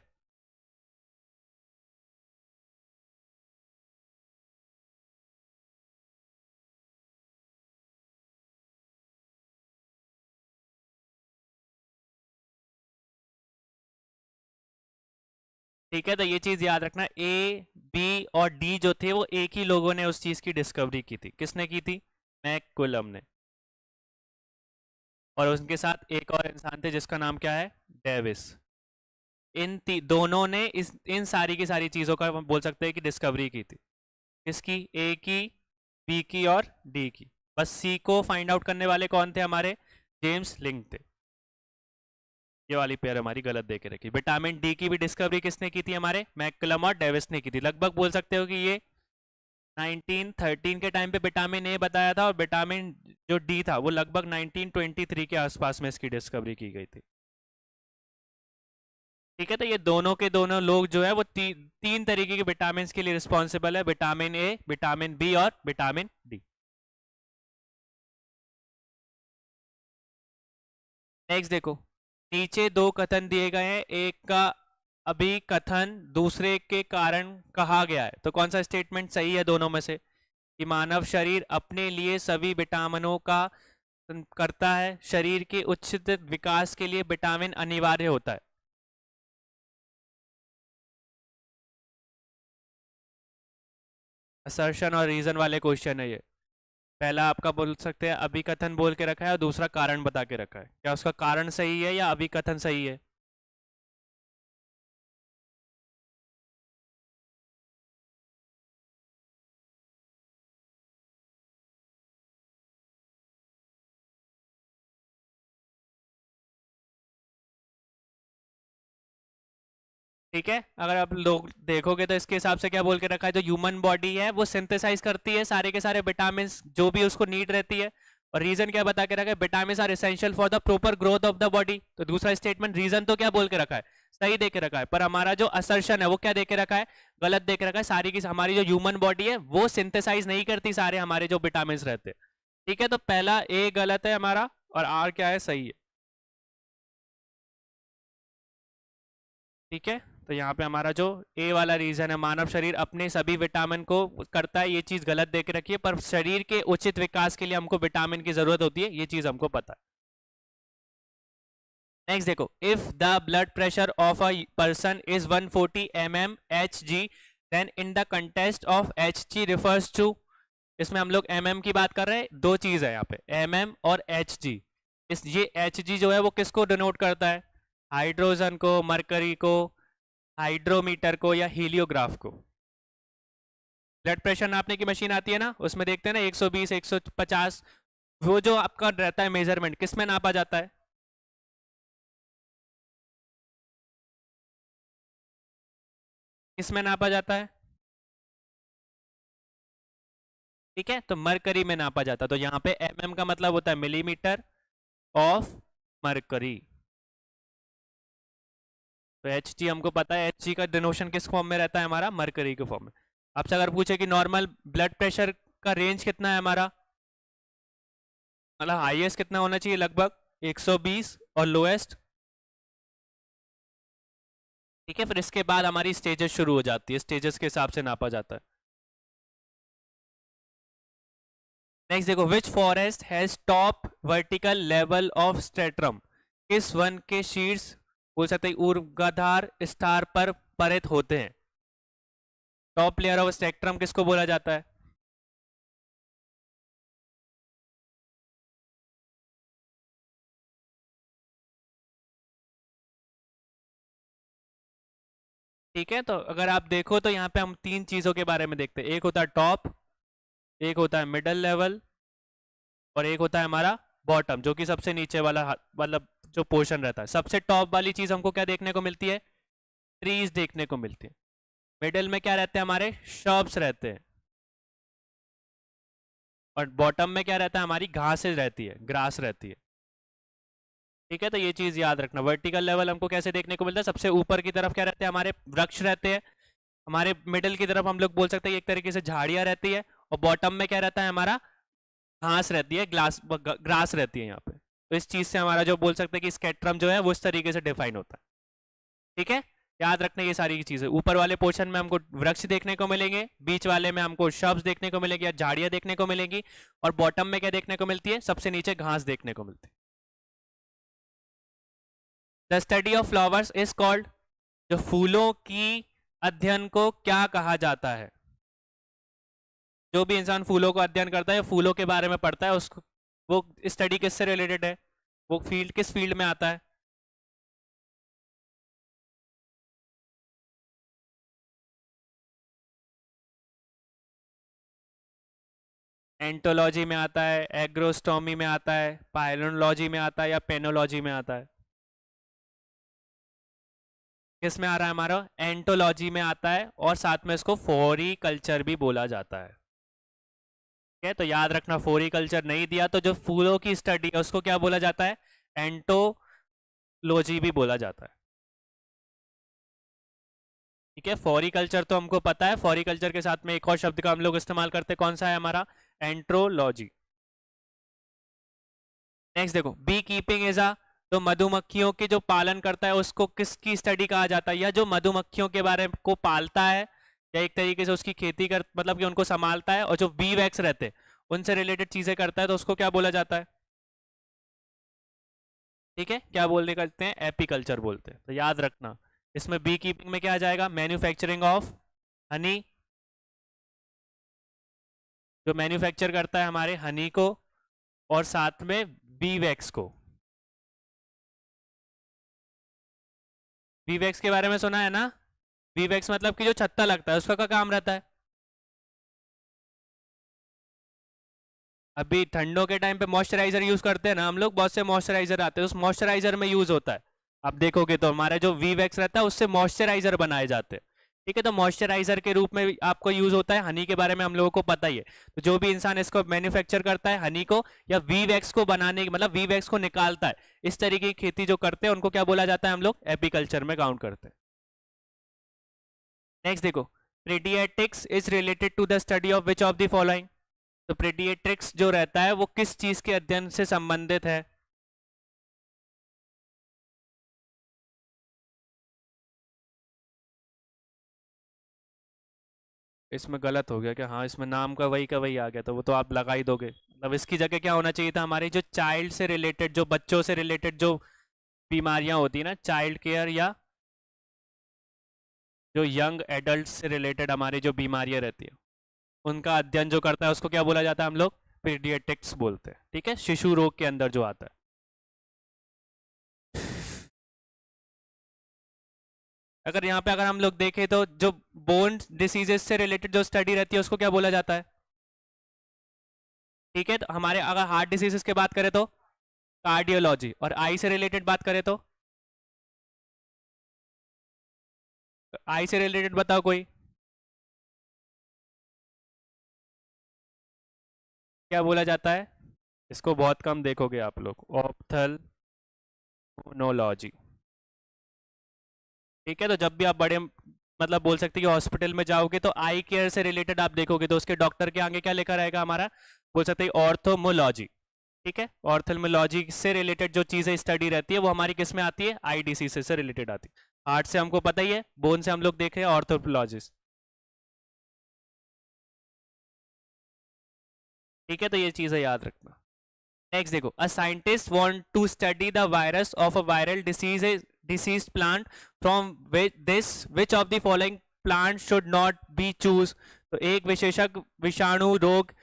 ठीक है, तो ये चीज याद रखना, ए बी और डी जो थे वो एक ही लोगों ने उस चीज की डिस्कवरी की थी। किसने की थी? मैककुलम ने। और उनके साथ एक और इंसान थे जिसका नाम क्या है? डेविस। दोनों ने इन सारी की सारी चीजों का हम बोल सकते हैं कि डिस्कवरी की थी। किसकी? ए की, बी की और डी की। बस सी को फाइंड आउट करने वाले कौन थे? हमारे जेम्स लिंक थे। ये वाली पेयर हमारी गलत दे के रखी। विटामिन डी की भी डिस्कवरी किसने की थी? हमारे मैककलम और डेविस ने की थी। लगभग बोल सकते हो कि ये 1913 के टाइम पे विटामिन ए बताया था, और विटामिन जो डी था वो लगभग 1923 के आसपास में इसकी डिस्कवरी की गई थी। ठीक है, तो ये दोनों के दोनों लोग जो है वो तीन तरीके के विटामिन के लिए रिस्पॉन्सिबल है, विटामिन ए, विटामिन बी और विटामिन डी। नेक्स्ट देखो, नीचे दो कथन दिए गए हैं, एक का अभिकथन दूसरे के कारण कहा गया है, तो कौन सा स्टेटमेंट सही है दोनों में से? कि मानव शरीर अपने लिए सभी विटामिनों का करता है, शरीर के उचित विकास के लिए विटामिन अनिवार्य होता है। असर्शन और रीजन वाले क्वेश्चन है ये। पहला आपका बोल सकते हैं अभिकथन बोल के रखा है, और दूसरा कारण बता के रखा है। क्या उसका कारण सही है या अभिकथन सही है? ठीक है, अगर आप लोग देखोगे तो इसके हिसाब से क्या बोल के रखा है, जो ह्यूमन बॉडी है वो सिंथेसाइज करती है सारे के सारे विटामिन जो भी उसको नीड रहती है। और रीजन क्या बता के रखा है? Vitamin are essential for the proper growth of the body. तो दूसरा स्टेटमेंट रीजन तो क्या बोल के रखा है? सही दे के रखा है, पर हमारा जो असर्शन है वो क्या दे के रखा है? गलत दे के रखा है। सारी की हमारी जो ह्यूमन बॉडी है वो सिंथेसाइज नहीं करती सारे हमारे जो विटामिन रहते हैं। ठीक है, तो पहला ए गलत है हमारा, और आर क्या है? सही है। ठीक है, तो यहाँ पे हमारा जो ए वाला रीजन है, मानव शरीर अपने सभी विटामिन को करता है, ये चीज गलत देख रखी है, पर शरीर के उचित विकास के लिए हमको विटामिन की जरूरत होती है, ये चीज हमको पता है। नेक्स्ट देखो, if the blood pressure of a person is 140 mm Hg, then in the context of Hg refers to. इसमें हम लोग mm की बात कर रहे हैं, दो चीज है यहाँ पे, mm और Hg। ये Hg जो है वो किसको डिनोट करता है? हाइड्रोजन को, मरकरी को, हाइड्रोमीटर को, या हीलियोग्राफ को। ब्लड प्रेशर नापने की मशीन आती है ना, उसमें देखते हैं ना 120 150, वो जो आपका रहता है मेजरमेंट, किस में नापा जाता है? किस में नापा जाता है? ठीक है, तो मरकरी में नापा जाता है। तो यहाँ पे mm का मतलब होता है मिलीमीटर ऑफ मरकरी। तो Hg हमको पता है, Hg का डिनोशन किस फॉर्म में रहता है हमारा, मरकरी के फॉर्म में। आपसे अगर पूछे कि नॉर्मल ब्लड प्रेशर का रेंज कितना है हमारा, मतलब हाईएस्ट कितना होना चाहिए, लगभग 120 और लोएस्ट, ठीक है। फिर इसके बाद हमारी स्टेजेस शुरू हो जाती है, स्टेजेस के हिसाब से नापा जाता है। नेक्स्ट देखो, which forest has top vertical level of stratum, किस वन के शीर्ष बोल सकते हैं ऊर्ध्वाधर स्टार पर परित होते हैं। टॉप लेयर ऑफ स्पेक्ट्रम किसको बोला जाता है? ठीक है, तो अगर आप देखो तो यहाँ पे हम तीन चीजों के बारे में देखते हैं, एक होता है टॉप, एक होता है मिडल लेवल, और एक होता है हमारा बॉटम, जो कि सबसे नीचे वाला मतलब जो पोर्शन रहता है। सबसे टॉप वाली चीज हमको क्या देखने को मिलती है? ट्रीज देखने को मिलती है। मिडल में क्या रहते हैं हमारे? शर्ब्स रहते हैं। और बॉटम में क्या रहता है? हमारी घासें रहती है, ग्रास रहती है। ठीक है, तो ये चीज याद रखना। वर्टिकल लेवल हमको कैसे देखने को मिलता है? सबसे ऊपर की तरफ क्या रहते हैं हमारे? वृक्ष रहते हैं। हमारे मिडिल की तरफ हम लोग बोल सकते हैं एक तरीके से झाड़ियां रहती है। और बॉटम में क्या रहता है हमारा? घास रहती है, ग्रास रहती है यहाँ पे। तो इस चीज से हमारा जो बोल सकते हैं कि स्केट्रम जो है वो इस तरीके से डिफाइन होता है। ठीक है, याद रखना ये सारी चीजें। ऊपर वाले पोर्शन में हमको वृक्ष देखने को मिलेंगे, बीच वाले में हमको शब्द देखने को मिलेगी या झाड़ियां देखने को मिलेंगी, और बॉटम में क्या देखने को मिलती है? सबसे नीचे घास देखने को मिलती है। The study of flowers is called, जो फूलों की अध्ययन को क्या कहा जाता है? जो भी इंसान फूलों को अध्ययन करता है, फूलों के बारे में पढ़ता है, उसको वो स्टडी किससे रिलेटेड है? वो फील्ड किस फील्ड में आता है? एंटोलॉजी में आता है, एग्रोस्टोमी में आता है, पाइलोलॉजी में आता है, या पेनोलॉजी में आता है? किस में आ रहा है हमारा? एंटोलॉजी में आता है, और साथ में इसको फ्लोरिकल्चर भी बोला जाता है। ठीक है, तो याद रखना, फ्लोरिकल्चर नहीं दिया तो जो फूलों की स्टडी है उसको क्या बोला जाता है? एंटोलॉजी भी बोला जाता है। ठीक है, फ्लोरिकल्चर तो हमको पता है। फ्लोरिकल्चर के साथ में एक और शब्द का हम लोग इस्तेमाल करते हैं, कौन सा है हमारा? एंट्रोलॉजी। नेक्स्ट देखो, बी कीपिंग इज अ, तो मधुमक्खियों के जो पालन करता है उसको किसकी स्टडी कहा जाता है? या जो मधुमक्खियों के बारे को पालता है, या एक तरीके से उसकी खेती कर मतलब कि उनको संभालता है, और जो बी वैक्स रहते हैं उनसे रिलेटेड चीजें करता है, तो उसको क्या बोला जाता है? ठीक है, क्या बोलने करते हैं? एपीकल्चर बोलते हैं। तो याद रखना, इसमें बी कीपिंग में क्या आ जाएगा? मैन्युफैक्चरिंग ऑफ हनी, जो मैन्युफैक्चर करता है हमारे हनी को, और साथ में बी वैक्स को। बी वैक्स के बारे में सुना है ना? बी वैक्स मतलब कि जो छत्ता लगता है उसका क्या काम रहता है? अभी ठंडों के टाइम पे मॉइस्चराइजर यूज करते हैं ना हम लोग, बहुत से मॉइस्चराइजर आते हैं, उस मॉइस्चराइजर में यूज होता है। आप देखोगे तो हमारे जो वी वैक्स रहता है उससे मॉइस्चराइजर बनाए जाते हैं। ठीक है, तो मॉइस्चराइजर के रूप में भी आपको यूज होता है। हनी के बारे में हम लोगों को पता ही है। तो जो भी इंसान इसको मैन्युफैक्चर करता है हनी को, या वी वैक्स को बनाने की मतलब वी वैक्स को निकालता है, इस तरीके की खेती जो करते हैं उनको क्या बोला जाता है? हम लोग एपीकल्चर में काउंट करते हैं। नेक्स्ट देखो, pediatrics is related to the study of which of the following, तो प्रीडिएट्रिक्स जो रहता है वो किस चीज के अध्ययन से संबंधित है? इसमें गलत हो गया क्या? हाँ, इसमें नाम का वही आ गया, तो वो तो आप लगा ही दोगे। मतलब इसकी जगह क्या होना चाहिए था? हमारी जो चाइल्ड से रिलेटेड, जो बच्चों से रिलेटेड जो बीमारियां होती है ना, चाइल्ड केयर, या जो यंग एडल्ट से रिलेटेड हमारी जो बीमारियां रहती है उनका अध्ययन जो करता है उसको क्या बोला जाता है? हम लोग पीडियाट्रिक्स बोलते हैं। ठीक है, शिशु रोग के अंदर जो आता है। अगर यहाँ पे अगर हम लोग देखें तो जो बोन डिसीजेस से रिलेटेड जो स्टडी रहती है उसको क्या बोला जाता है? ठीक है, तो हमारे अगर हार्ट डिसीजेस की बात करें तो कार्डियोलॉजी, और आई से रिलेटेड बात करें तो आई से रिलेटेड बताओ कोई। क्या बोला जाता है? इसको बहुत कम देखोगे आप लोग, ऑप्थेल्मोलॉजी। ठीक है, तो जब भी आप बड़े मतलब बोल सकते हैं कि हॉस्पिटल में जाओगे तो आई केयर से रिलेटेड आप देखोगे तो उसके डॉक्टर के आगे क्या लिखा रहेगा हमारा, बोल सकते हैं ऑर्थोमोलॉजी। ठीक है, ऑर्थोमोलॉजी से रिलेटेड जो चीजें स्टडी रहती है वो हमारी किस में आती है, आईडीसी से रिलेटेड आती है। हार्ट से हमको पता ही है, बोन से हम लोग देखे ऑर्थोपोलॉजिस्ट। ठीक है, तो ये चीजें याद रखना। नेक्स्ट देखो, a scientist want to study the virus of a viral disease plant from this which of the following plant should not be choose. तो एक विशेषज्ञ विषाणु रोग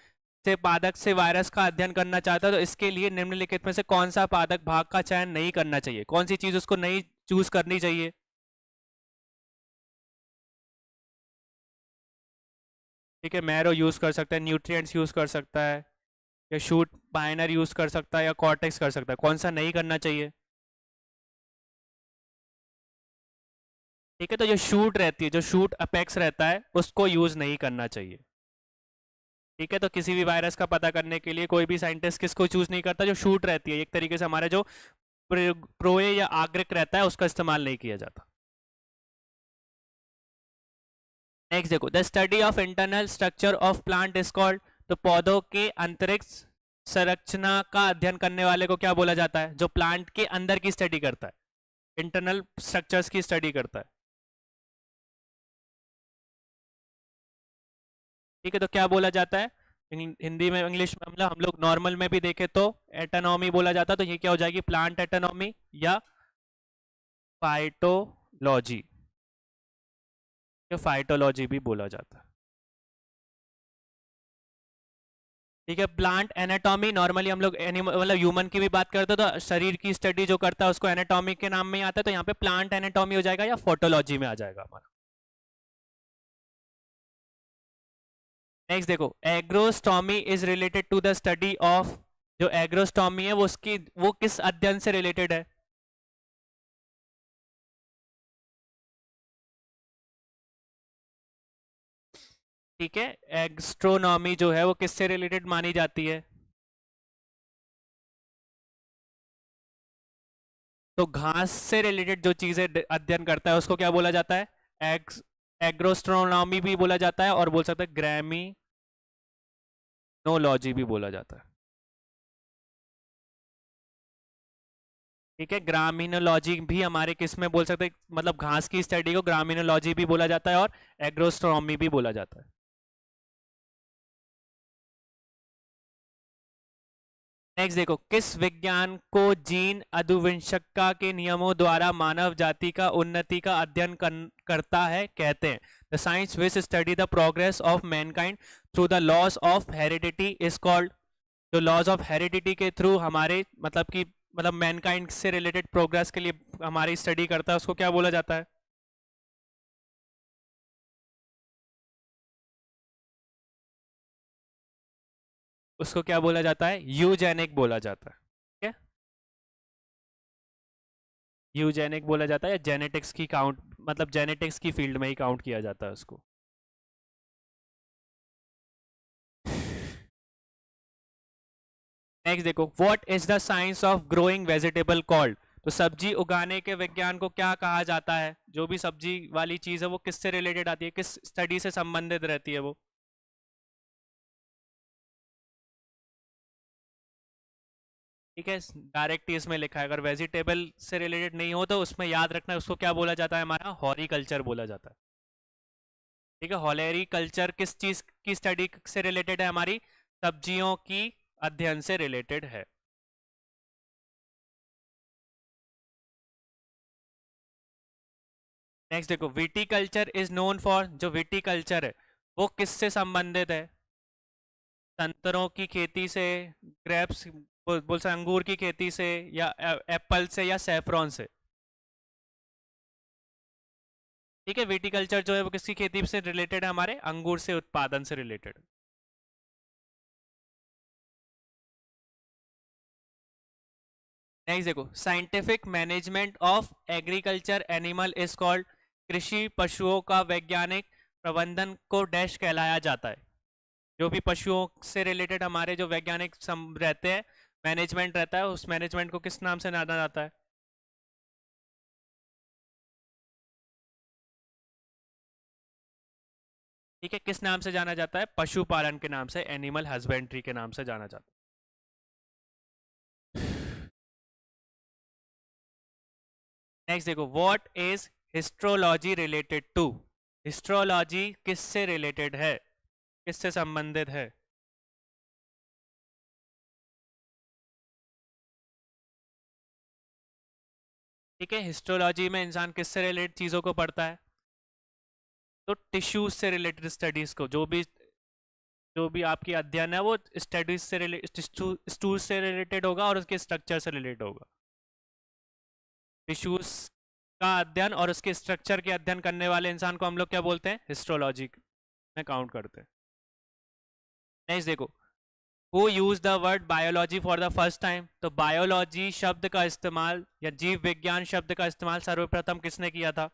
से पादक से वायरस का अध्ययन करना चाहता है, तो इसके लिए निम्नलिखित में से कौन सा पादक भाग का चयन नहीं करना चाहिए, कौन सी चीज उसको नहीं चूज करनी चाहिए। ठीक है, मैरो यूज कर सकता है, न्यूट्रिएंट्स यूज कर सकता है, या शूट बाइनर यूज कर सकता है, या कॉर्टेक्स कर सकता है, कौन सा नहीं करना चाहिए। ठीक है, तो जो शूट रहती है, जो शूट अपेक्स रहता है उसको यूज नहीं करना चाहिए। ठीक है, तो किसी भी वायरस का पता करने के लिए कोई भी साइंटिस्ट किसको चूज नहीं करता, जो शूट रहती है, एक तरीके से हमारा जो प्रोए या आग्रक रहता है उसका इस्तेमाल नहीं किया जाता। नेक्स्ट देखो, the study of internal structure of plant is called. तो पौधों के अंतरिक्ष संरचना का अध्ययन करने वाले को क्या बोला जाता है, जो प्लांट के अंदर की स्टडी करता है, इंटरनल स्ट्रक्चर्स की स्टडी करता है। ठीक है, तो क्या बोला जाता है, हिंदी में इंग्लिश में मतलब हम लोग नॉर्मल में भी देखे तो एटोनॉमी बोला जाता है, तो ये क्या हो जाएगी, प्लांट एटोनॉमी या फाइटोलॉजी, या फाइटोलॉजी भी बोला जाता है। ठीक है, प्लांट एनाटॉमी नॉर्मली हम लोग एनिमल मतलब ह्यूमन की भी बात करते हैं तो शरीर की स्टडी जो करता है उसको एनाटॉमी के नाम में ही आता है, तो यहाँ पे प्लांट एनाटॉमी हो जाएगा या फोटोलॉजी में आ जाएगा हमारा। नेक्स्ट देखो, agrostology is related to the study of. जो एग्रोस्टॉमी है वो किस अध्ययन से रिलेटेड है। ठीक है, एग्स्ट्रोनॉमी जो है वो किससे रिलेटेड मानी जाती है। तो घास से रिलेटेड जो चीजें अध्ययन करता है उसको क्या बोला जाता है, एग्स एग्रोस्ट्रोनॉमी भी बोला जाता है, और बोल सकते हैं ग्रामीनोलॉजी भी बोला जाता है। ठीक है, ग्रामीनोलॉजी भी हमारे किस में बोल सकते हैं, मतलब घास की स्टडी को ग्रामीनोलॉजी भी बोला जाता है और एग्रोस्ट्रोनॉमी भी बोला जाता है। नेक्स्ट देखो, किस विज्ञान को जीन आनुवंशिकता के नियमों द्वारा मानव जाति का उन्नति का अध्ययन करता है कहते हैं। The science which study the progress of mankind through the laws of heredity is called. जो लॉज ऑफ हेरिडिटी के थ्रू हमारे मतलब कि मतलब मैनकाइंड से रिलेटेड प्रोग्रेस के लिए हमारी स्टडी करता है उसको क्या बोला जाता है। उसको क्या बोला जाता है, यूजेनिक बोला जाता है। ठीक है, यूजेनिक बोला जाता है, या जेनेटिक्स की काउंट मतलब जेनेटिक्स की फील्ड में ही काउंट किया जाता है उसको। नेक्स्ट देखो, what is the science of growing vegetable called. तो सब्जी उगाने के विज्ञान को क्या कहा जाता है, जो भी सब्जी वाली चीज है वो किससे रिलेटेड आती है, किस स्टडी से संबंधित रहती है वो। ठीक है, डायरेक्ट ही इसमें लिखा है, अगर वेजिटेबल से रिलेटेड नहीं हो तो उसमें याद रखना है उसको क्या बोला जाता है, हमारा हॉरिकल्चर बोला जाता है। ठीक है, हॉलेरिकल्चर किस चीज की स्टडी से रिलेटेड है, हमारी सब्जियों की अध्ययन से रिलेटेड है। नेक्स्ट देखो, विटीकल्चर इज नोन फॉर। जो विटीकल्चर है वो किससे संबंधित है, संतरों की खेती से, ग्रेप्स बोल सकते अंगूर की खेती से, या एप्पल से, या सेफ्रॉन से। ठीक है, विटीकल्चर जो है वो किसकी खेती से रिलेटेड है, हमारे अंगूर से उत्पादन से रिलेटेड। नेक्स्ट देखो, scientific management of agriculture animal is called. कृषि पशुओं का वैज्ञानिक प्रबंधन को डैश कहलाया जाता है। जो भी पशुओं से रिलेटेड हमारे जो वैज्ञानिक रहते हैं, मैनेजमेंट रहता है, उस मैनेजमेंट को किस नाम से जाना जाता है। ठीक है, किस नाम से जाना जाता है? पशुपालन के नाम से, एनिमल हस्बेंड्री के नाम से जाना जाता है। नेक्स्ट देखो, what is histology related to? Histology किससे रिलेटेड है, किससे संबंधित है? ठीक है, हिस्टोलॉजी में इंसान किससे रिलेटेड चीजों को पढ़ता है? तो टिश्यूज से रिलेटेड स्टडीज को, जो भी आपकी अध्ययन है वो स्टडीज से टिश्यूज से रिलेटेड होगा और उसके स्ट्रक्चर से रिलेटेड होगा। टिश्यूज का अध्ययन और उसके स्ट्रक्चर के अध्ययन करने वाले इंसान को हम लोग क्या बोलते हैं? हिस्टोलॉजी में काउंट करते हैं। नेक्स्ट देखो, who use the word biology for the first time? तो बायोलॉजी शब्द का इस्तेमाल या जीव विज्ञान शब्द का इस्तेमाल सर्वप्रथम किसने किया था?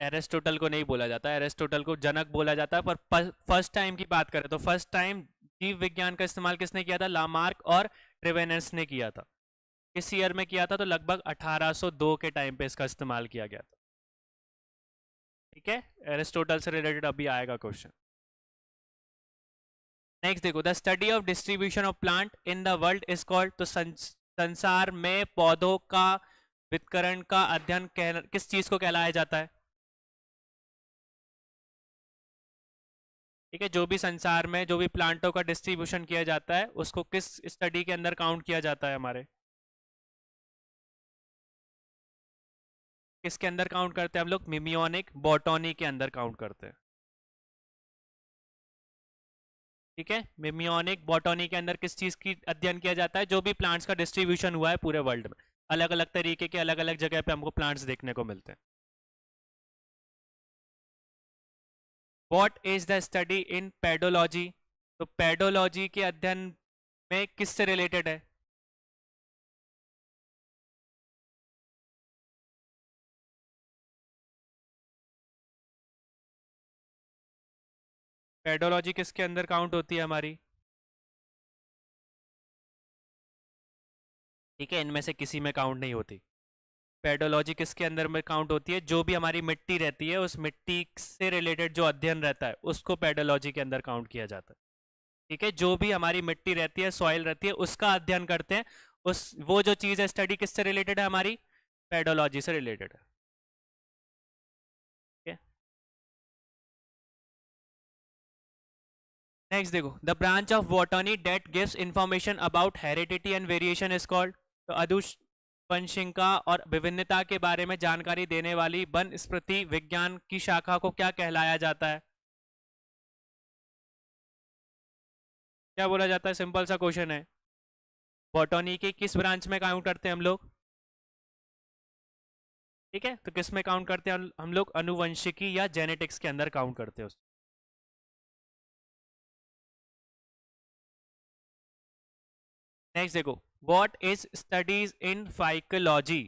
एरिस्टोटल को नहीं बोला जाता, एरिस्टोटल को जनक बोला जाता है, पर फर्स्ट टाइम की बात करें तो फर्स्ट टाइम जीव विज्ञान का इस्तेमाल किसने किया था? लामार्क और ट्रेवेनस ने किया था। किस ईयर में किया था? तो लगभग 1802 के टाइम पे इसका इस्तेमाल किया गया था। ठीक है, एरिस्टोटल से रिलेटेड अभी आएगा क्वेश्चन। नेक्स्ट देखो, the study of distribution of plant in the world is called? तो संसार में पौधों का वितरण का अध्ययन किस चीज को कहलाया जाता है? ठीक है, जो भी संसार में जो भी प्लांटों का डिस्ट्रीब्यूशन किया जाता है उसको किस स्टडी के अंदर काउंट किया जाता है? हमारे किसके अंदर काउंट करते हैं हम लोग? मिमियोनिक बॉटनी के अंदर काउंट करते हैं। ठीक है, मिमियोनिक बॉटनी के अंदर किस चीज की अध्ययन किया जाता है? जो भी प्लांट्स का डिस्ट्रीब्यूशन हुआ है पूरे वर्ल्ड में, अलग अलग तरीके के अलग अलग जगह पे हमको प्लांट्स देखने को मिलते हैं। What is the study in pedology? तो पेडोलॉजी के अध्ययन में किससे रिलेटेड है? पेडोलॉजी किसके अंदर काउंट होती है हमारी? ठीक है, इनमें से किसी में काउंट नहीं होती। पेडोलॉजी किसके अंदर में काउंट होती है? जो भी हमारी मिट्टी रहती है उस मिट्टी से रिलेटेड जो अध्ययन रहता है उसको पेडोलॉजी के अंदर काउंट किया जाता है। ठीक है, जो भी हमारी मिट्टी रहती है, सॉइल रहती है, उसका अध्ययन करते हैं। उस वो जो चीज है, स्टडी किससे रिलेटेड है हमारी? पेडोलॉजी से रिलेटेड है। नेक्स्ट देखो, the branch of botany that gives information about heredity and variation is called? तो अनुवंशिकता और विभिन्नता के बारे में जानकारी देने वाली वनस्पति विज्ञान की शाखा को क्या कहलाया जाता है? क्या बोला जाता है? सिंपल सा क्वेश्चन है। बॉटनी के किस ब्रांच में काउंट करते हैं हम लोग? ठीक है, तो किस में काउंट करते हैं हम लोग? अनुवंशिकी या जेनेटिक्स के अंदर काउंट करते हैं उसको। नेक्स्ट देखो, what is studies in phycology?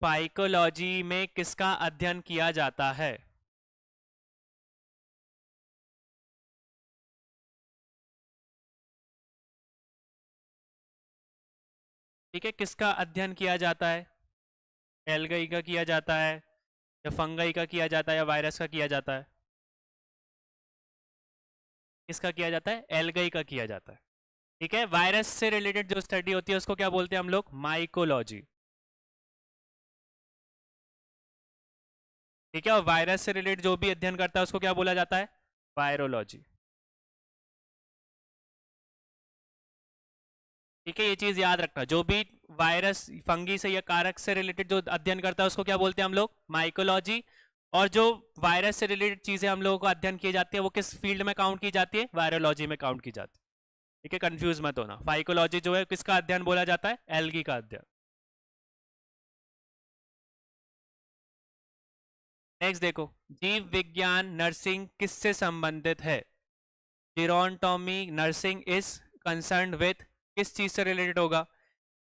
Phycology में किसका अध्ययन किया जाता है? ठीक है, किसका अध्ययन किया जाता है? एल्गाई का किया जाता है या फंगाई का किया जाता है या वायरस का किया जाता है? किसका किया जाता है? एल्गाई का किया जाता है। ठीक है, वायरस से रिलेटेड जो स्टडी होती है उसको क्या बोलते हैं हम लोग? माइकोलॉजी। ठीक है, और वायरस से रिलेटेड जो भी अध्ययन करता है उसको क्या बोला जाता है? वायरोलॉजी। ठीक है, ये चीज याद रखना, जो भी वायरस फंगी से या कारक से रिलेटेड जो अध्ययन करता है उसको क्या बोलते हैं हम लोग? माइकोलॉजी। और जो वायरस से रिलेटेड चीजें हम लोगों को अध्ययन की जाती है वो किस फील्ड में काउंट की जाती है? वायरोलॉजी में काउंट की जाती है। ठीक है, कंफ्यूज मत होना। फाइकोलॉजी जो है किसका अध्ययन बोला जाता है? एल्गी का अध्ययन। नेक्स्ट देखो, जीव विज्ञान नर्सिंग किससे संबंधित है? Gerontology nursing is concern with, किस चीज से रिलेटेड होगा?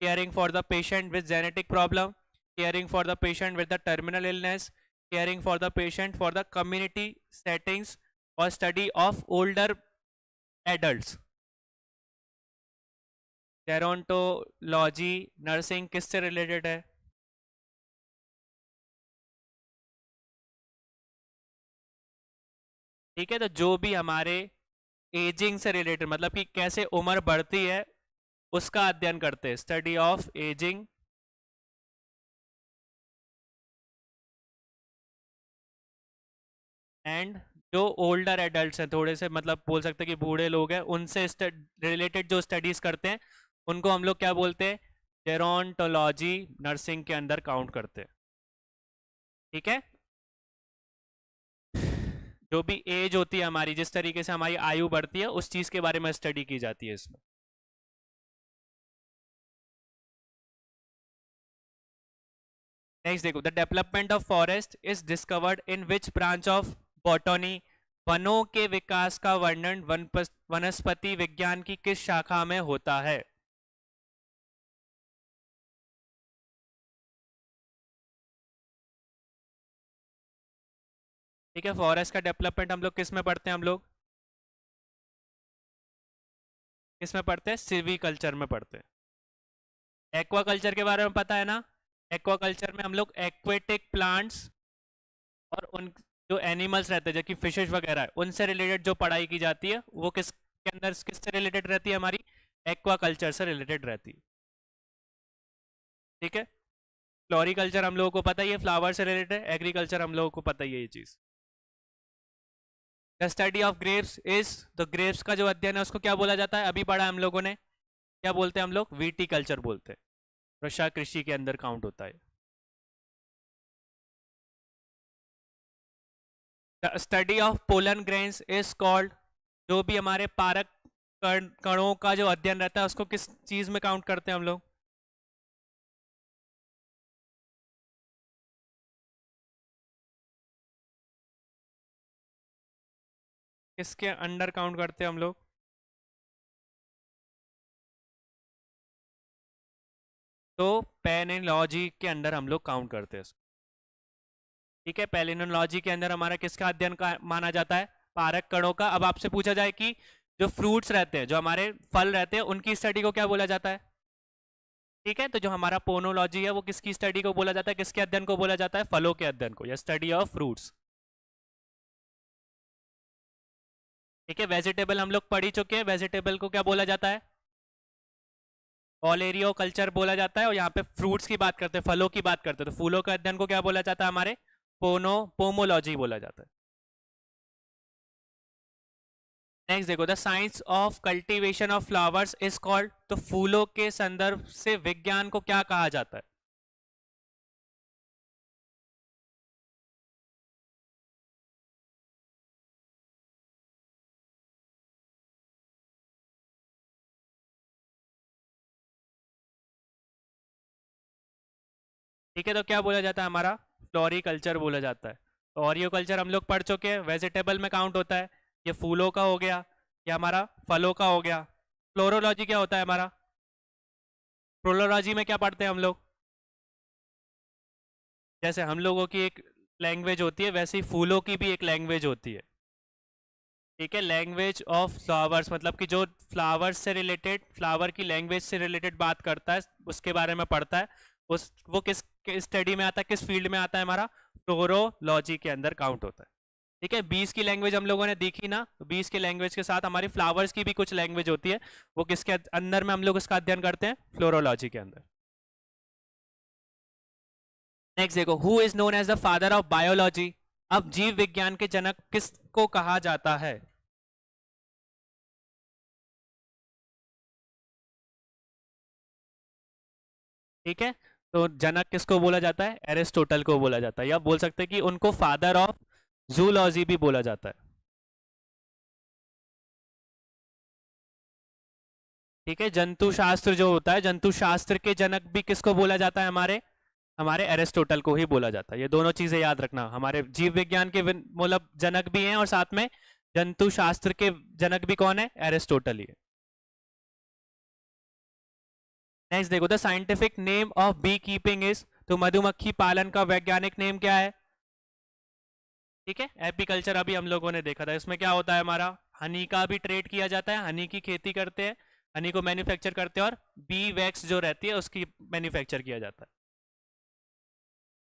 Caring for the patient with genetic problem, caring for the patient with the terminal illness, caring for the patient for the community settings, और study of older adults. Gerontology nursing किससे related है? ठीक है, तो जो भी हमारे एजिंग से रिलेटेड, मतलब कि कैसे उम्र बढ़ती है उसका अध्ययन करते हैं, स्टडी ऑफ एजिंग एंड जो ओल्डर एडल्ट्स हैं, थोड़े से मतलब बोल सकते हैं कि बूढ़े लोग हैं, उनसे रिलेटेड जो स्टडीज करते हैं उनको हम लोग क्या बोलते हैं? जेरोंटोलॉजी नर्सिंग के अंदर काउंट करते हैं। ठीक है, जो भी एज होती है हमारी, जिस तरीके से हमारी आयु बढ़ती है उस चीज के बारे में स्टडी की जाती है इसमें। नेक्स्ट देखो, the development of forest is discovered in which branch of botany? वनों के विकास का वर्णन वनस्पति विज्ञान की किस शाखा में होता है? ठीक है, फॉरेस्ट का डेवलपमेंट हम लोग किस में पढ़ते हैं? हम लोग किस में पढ़ते हैं? सिल्वीकल्चर में पढ़ते हैं। एक्वाकल्चर के बारे में पता है ना? एक्वाकल्चर में हम लोग एक्वेटिक प्लांट्स और उन जो एनिमल्स रहते हैं, जो कि फिशेज वगैरह है, उनसे रिलेटेड जो पढ़ाई की जाती है वो किसके अंदर किससे रिलेटेड रहती है? हमारी एक्वाकल्चर से रिलेटेड रहती है। ठीक है, फ्लोरिकल्चर हम लोगों को पता ही है, फ्लावर से रिलेटेड। एग्रीकल्चर हम लोगों को पता ही है ये चीज। The study of grapes is, the grapes का जो अध्ययन है उसको क्या बोला जाता है? अभी पढ़ा है हम लोगों ने, क्या बोलते हैं हम लोग? वीटिकल्चर बोलते हैं। वर्षा कृषि के अंदर काउंट होता है। The study of pollen grains is called, जो भी हमारे पारक कणों का जो अध्ययन रहता है उसको किस चीज में काउंट करते हैं हम लोग? किसके अंडर काउंट करते हैं हम लोग? तो पैलिनोलॉजी के अंदर हम लोग काउंट करते हैं इसको। ठीक है, पैलिनोलॉजी के अंदर हमारा किसका अध्ययन का माना जाता है? पारक कणों का। अब आपसे पूछा जाए कि जो फ्रूट्स रहते हैं, जो हमारे फल रहते हैं, उनकी स्टडी को क्या बोला जाता है? ठीक है, तो जो हमारा पोनोलॉजी है वो किसकी स्टडी को बोला जाता है? किसके अध्ययन को बोला जाता है? फलों के अध्ययन को, या स्टडी ऑफ फ्रूट्स। ठीक है, वेजिटेबल हम लोग पढ़ ही चुके हैं, वेजिटेबल को क्या बोला जाता है? ओलेरियो कल्चर बोला जाता है। और यहाँ पे फ्रूट्स की बात करते हैं, फलों की बात करते हैं, तो फूलों के अध्ययन को क्या बोला जाता है? हमारे पोमोलॉजी बोला जाता है। नेक्स्ट देखो, the science of cultivation of flowers is called, तो फूलों के संदर्भ से विज्ञान को क्या कहा जाता है? ठीक है, तो क्या बोला जाता है? हमारा फ्लोरिकल्चर बोला जाता है। ऑरियोकल्चर हम लोग पढ़ चुके हैं, वेजिटेबल में काउंट होता है। ये फूलों का हो गया, ये हमारा फलों का हो गया। फ्लोरोलॉजी क्या होता है हमारा? फ्लोरोलॉजी में क्या पढ़ते हैं हम लोग? जैसे हम लोगों की एक लैंग्वेज होती है, वैसे ही फूलों की भी एक लैंग्वेज होती है। ठीक है, लैंग्वेज ऑफ फ्लावर्स, मतलब कि जो फ्लावर्स से रिलेटेड, फ्लावर की लैंग्वेज से रिलेटेड बात करता है, उसके बारे में पढ़ता है। उस वो किस स्टडी में आता है, किस फील्ड में आता है? हमारा फ्लोरोलॉजी के अंदर काउंट होता है। ठीक है, 20 की लैंग्वेज हम लोगों ने देखी ना, तो 20 की लैंग्वेज के साथ हमारी फ्लावर्स की भी कुछ लैंग्वेज होती है, वो किसके अंदर में हम लोग उसका अध्ययन करते हैं? फ्लोरोलॉजी के अंदर। नेक्स्ट देखो, who is known as the father of biology? अब जीव विज्ञान के जनक किसको कहा जाता है? ठीक है, तो जनक किसको बोला जाता है? एरिस्टोटल को बोला जाता है, या बोल सकते हैं कि उनको फादर ऑफ जूलॉजी भी बोला जाता है। ठीक है, जंतु शास्त्र जो होता है, जंतु शास्त्र के जनक भी किसको बोला जाता है? हमारे हमारे एरिस्टोटल को ही बोला जाता है। ये दोनों चीजें याद रखना, हमारे जीव विज्ञान के मतलब जनक भी हैं, और साथ में जंतु शास्त्र के जनक भी कौन है? एरिस्टोटल ही है। नेक्स्ट देखो, the scientific name of bee keeping is, तो मधुमक्खी पालन का वैज्ञानिक नेम क्या है? ठीक है, एपीकल्चर अभी हम लोगों ने देखा था, इसमें क्या होता है? हमारा हनी का भी ट्रेड किया जाता है, हनी की खेती करते हैं, हनी को मैन्युफैक्चर करते हैं, और बी वैक्स जो रहती है उसकी मैन्युफैक्चर किया जाता है।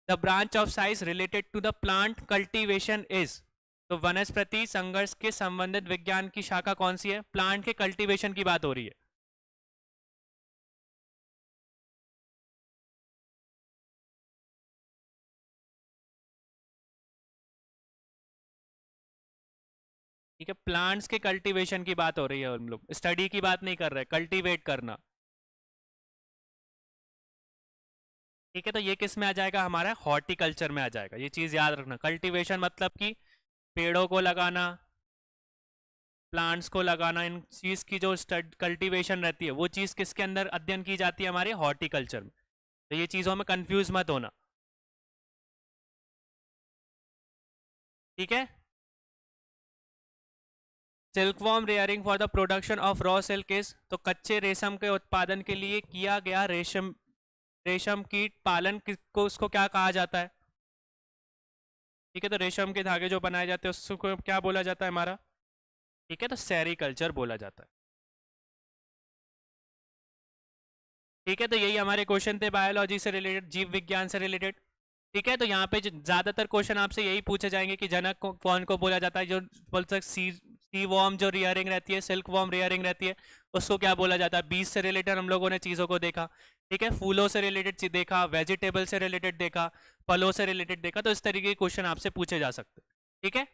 The branch of science related to the plant cultivation is, तो वनस्पति संघर्ष के संबंधित विज्ञान की शाखा कौन सी है? प्लांट के कल्टीवेशन की बात हो रही है। ठीक है, प्लांट्स के कल्टीवेशन की बात हो रही है, हम लोग स्टडी की बात नहीं कर रहे, कल्टीवेट करना। ठीक है, तो ये किस में आ जाएगा? हमारा हॉर्टिकल्चर में आ जाएगा। ये चीज याद रखना, कल्टीवेशन मतलब कि पेड़ों को लगाना, प्लांट्स को लगाना, इन चीज की जो कल्टीवेशन रहती है वो चीज किसके अंदर अध्ययन की जाती है? हमारे हॉर्टिकल्चर में। तो ये चीजों में कंफ्यूज मत होना। ठीक है, silkworm rearing for the production of raw silk is, तो कच्चे रेशम के उत्पादन के लिए किया गया रेशम रेशम कीट पालन को उसको क्या कहा जाता है? ठीक है, तो रेशम के धागे जो बनाए जाते हैं उसको क्या बोला जाता है हमारा? ठीक है, तो सेरीकल्चर बोला जाता है। ठीक है, तो यही हमारे क्वेश्चन थे बायोलॉजी से रिलेटेड, जीव विज्ञान से रिलेटेड। ठीक है, तो यहाँ पे ज्यादातर क्वेश्चन आपसे यही पूछे जाएंगे कि जनक को कौन को बोला जाता है, जो बोलते सी वॉर्म जो रियरिंग रहती है, सिल्क वॉर्म रियरिंग रहती है, उसको क्या बोला जाता है? बीज से रिलेटेड हम लोगों ने चीजों को देखा। ठीक है, फूलों से रिलेटेड देखा, वेजिटेबल से रिलेटेड देखा, फलों से रिलेटेड देखा, तो इस तरीके के क्वेश्चन आपसे पूछे जा सकते हैं। ठीक है।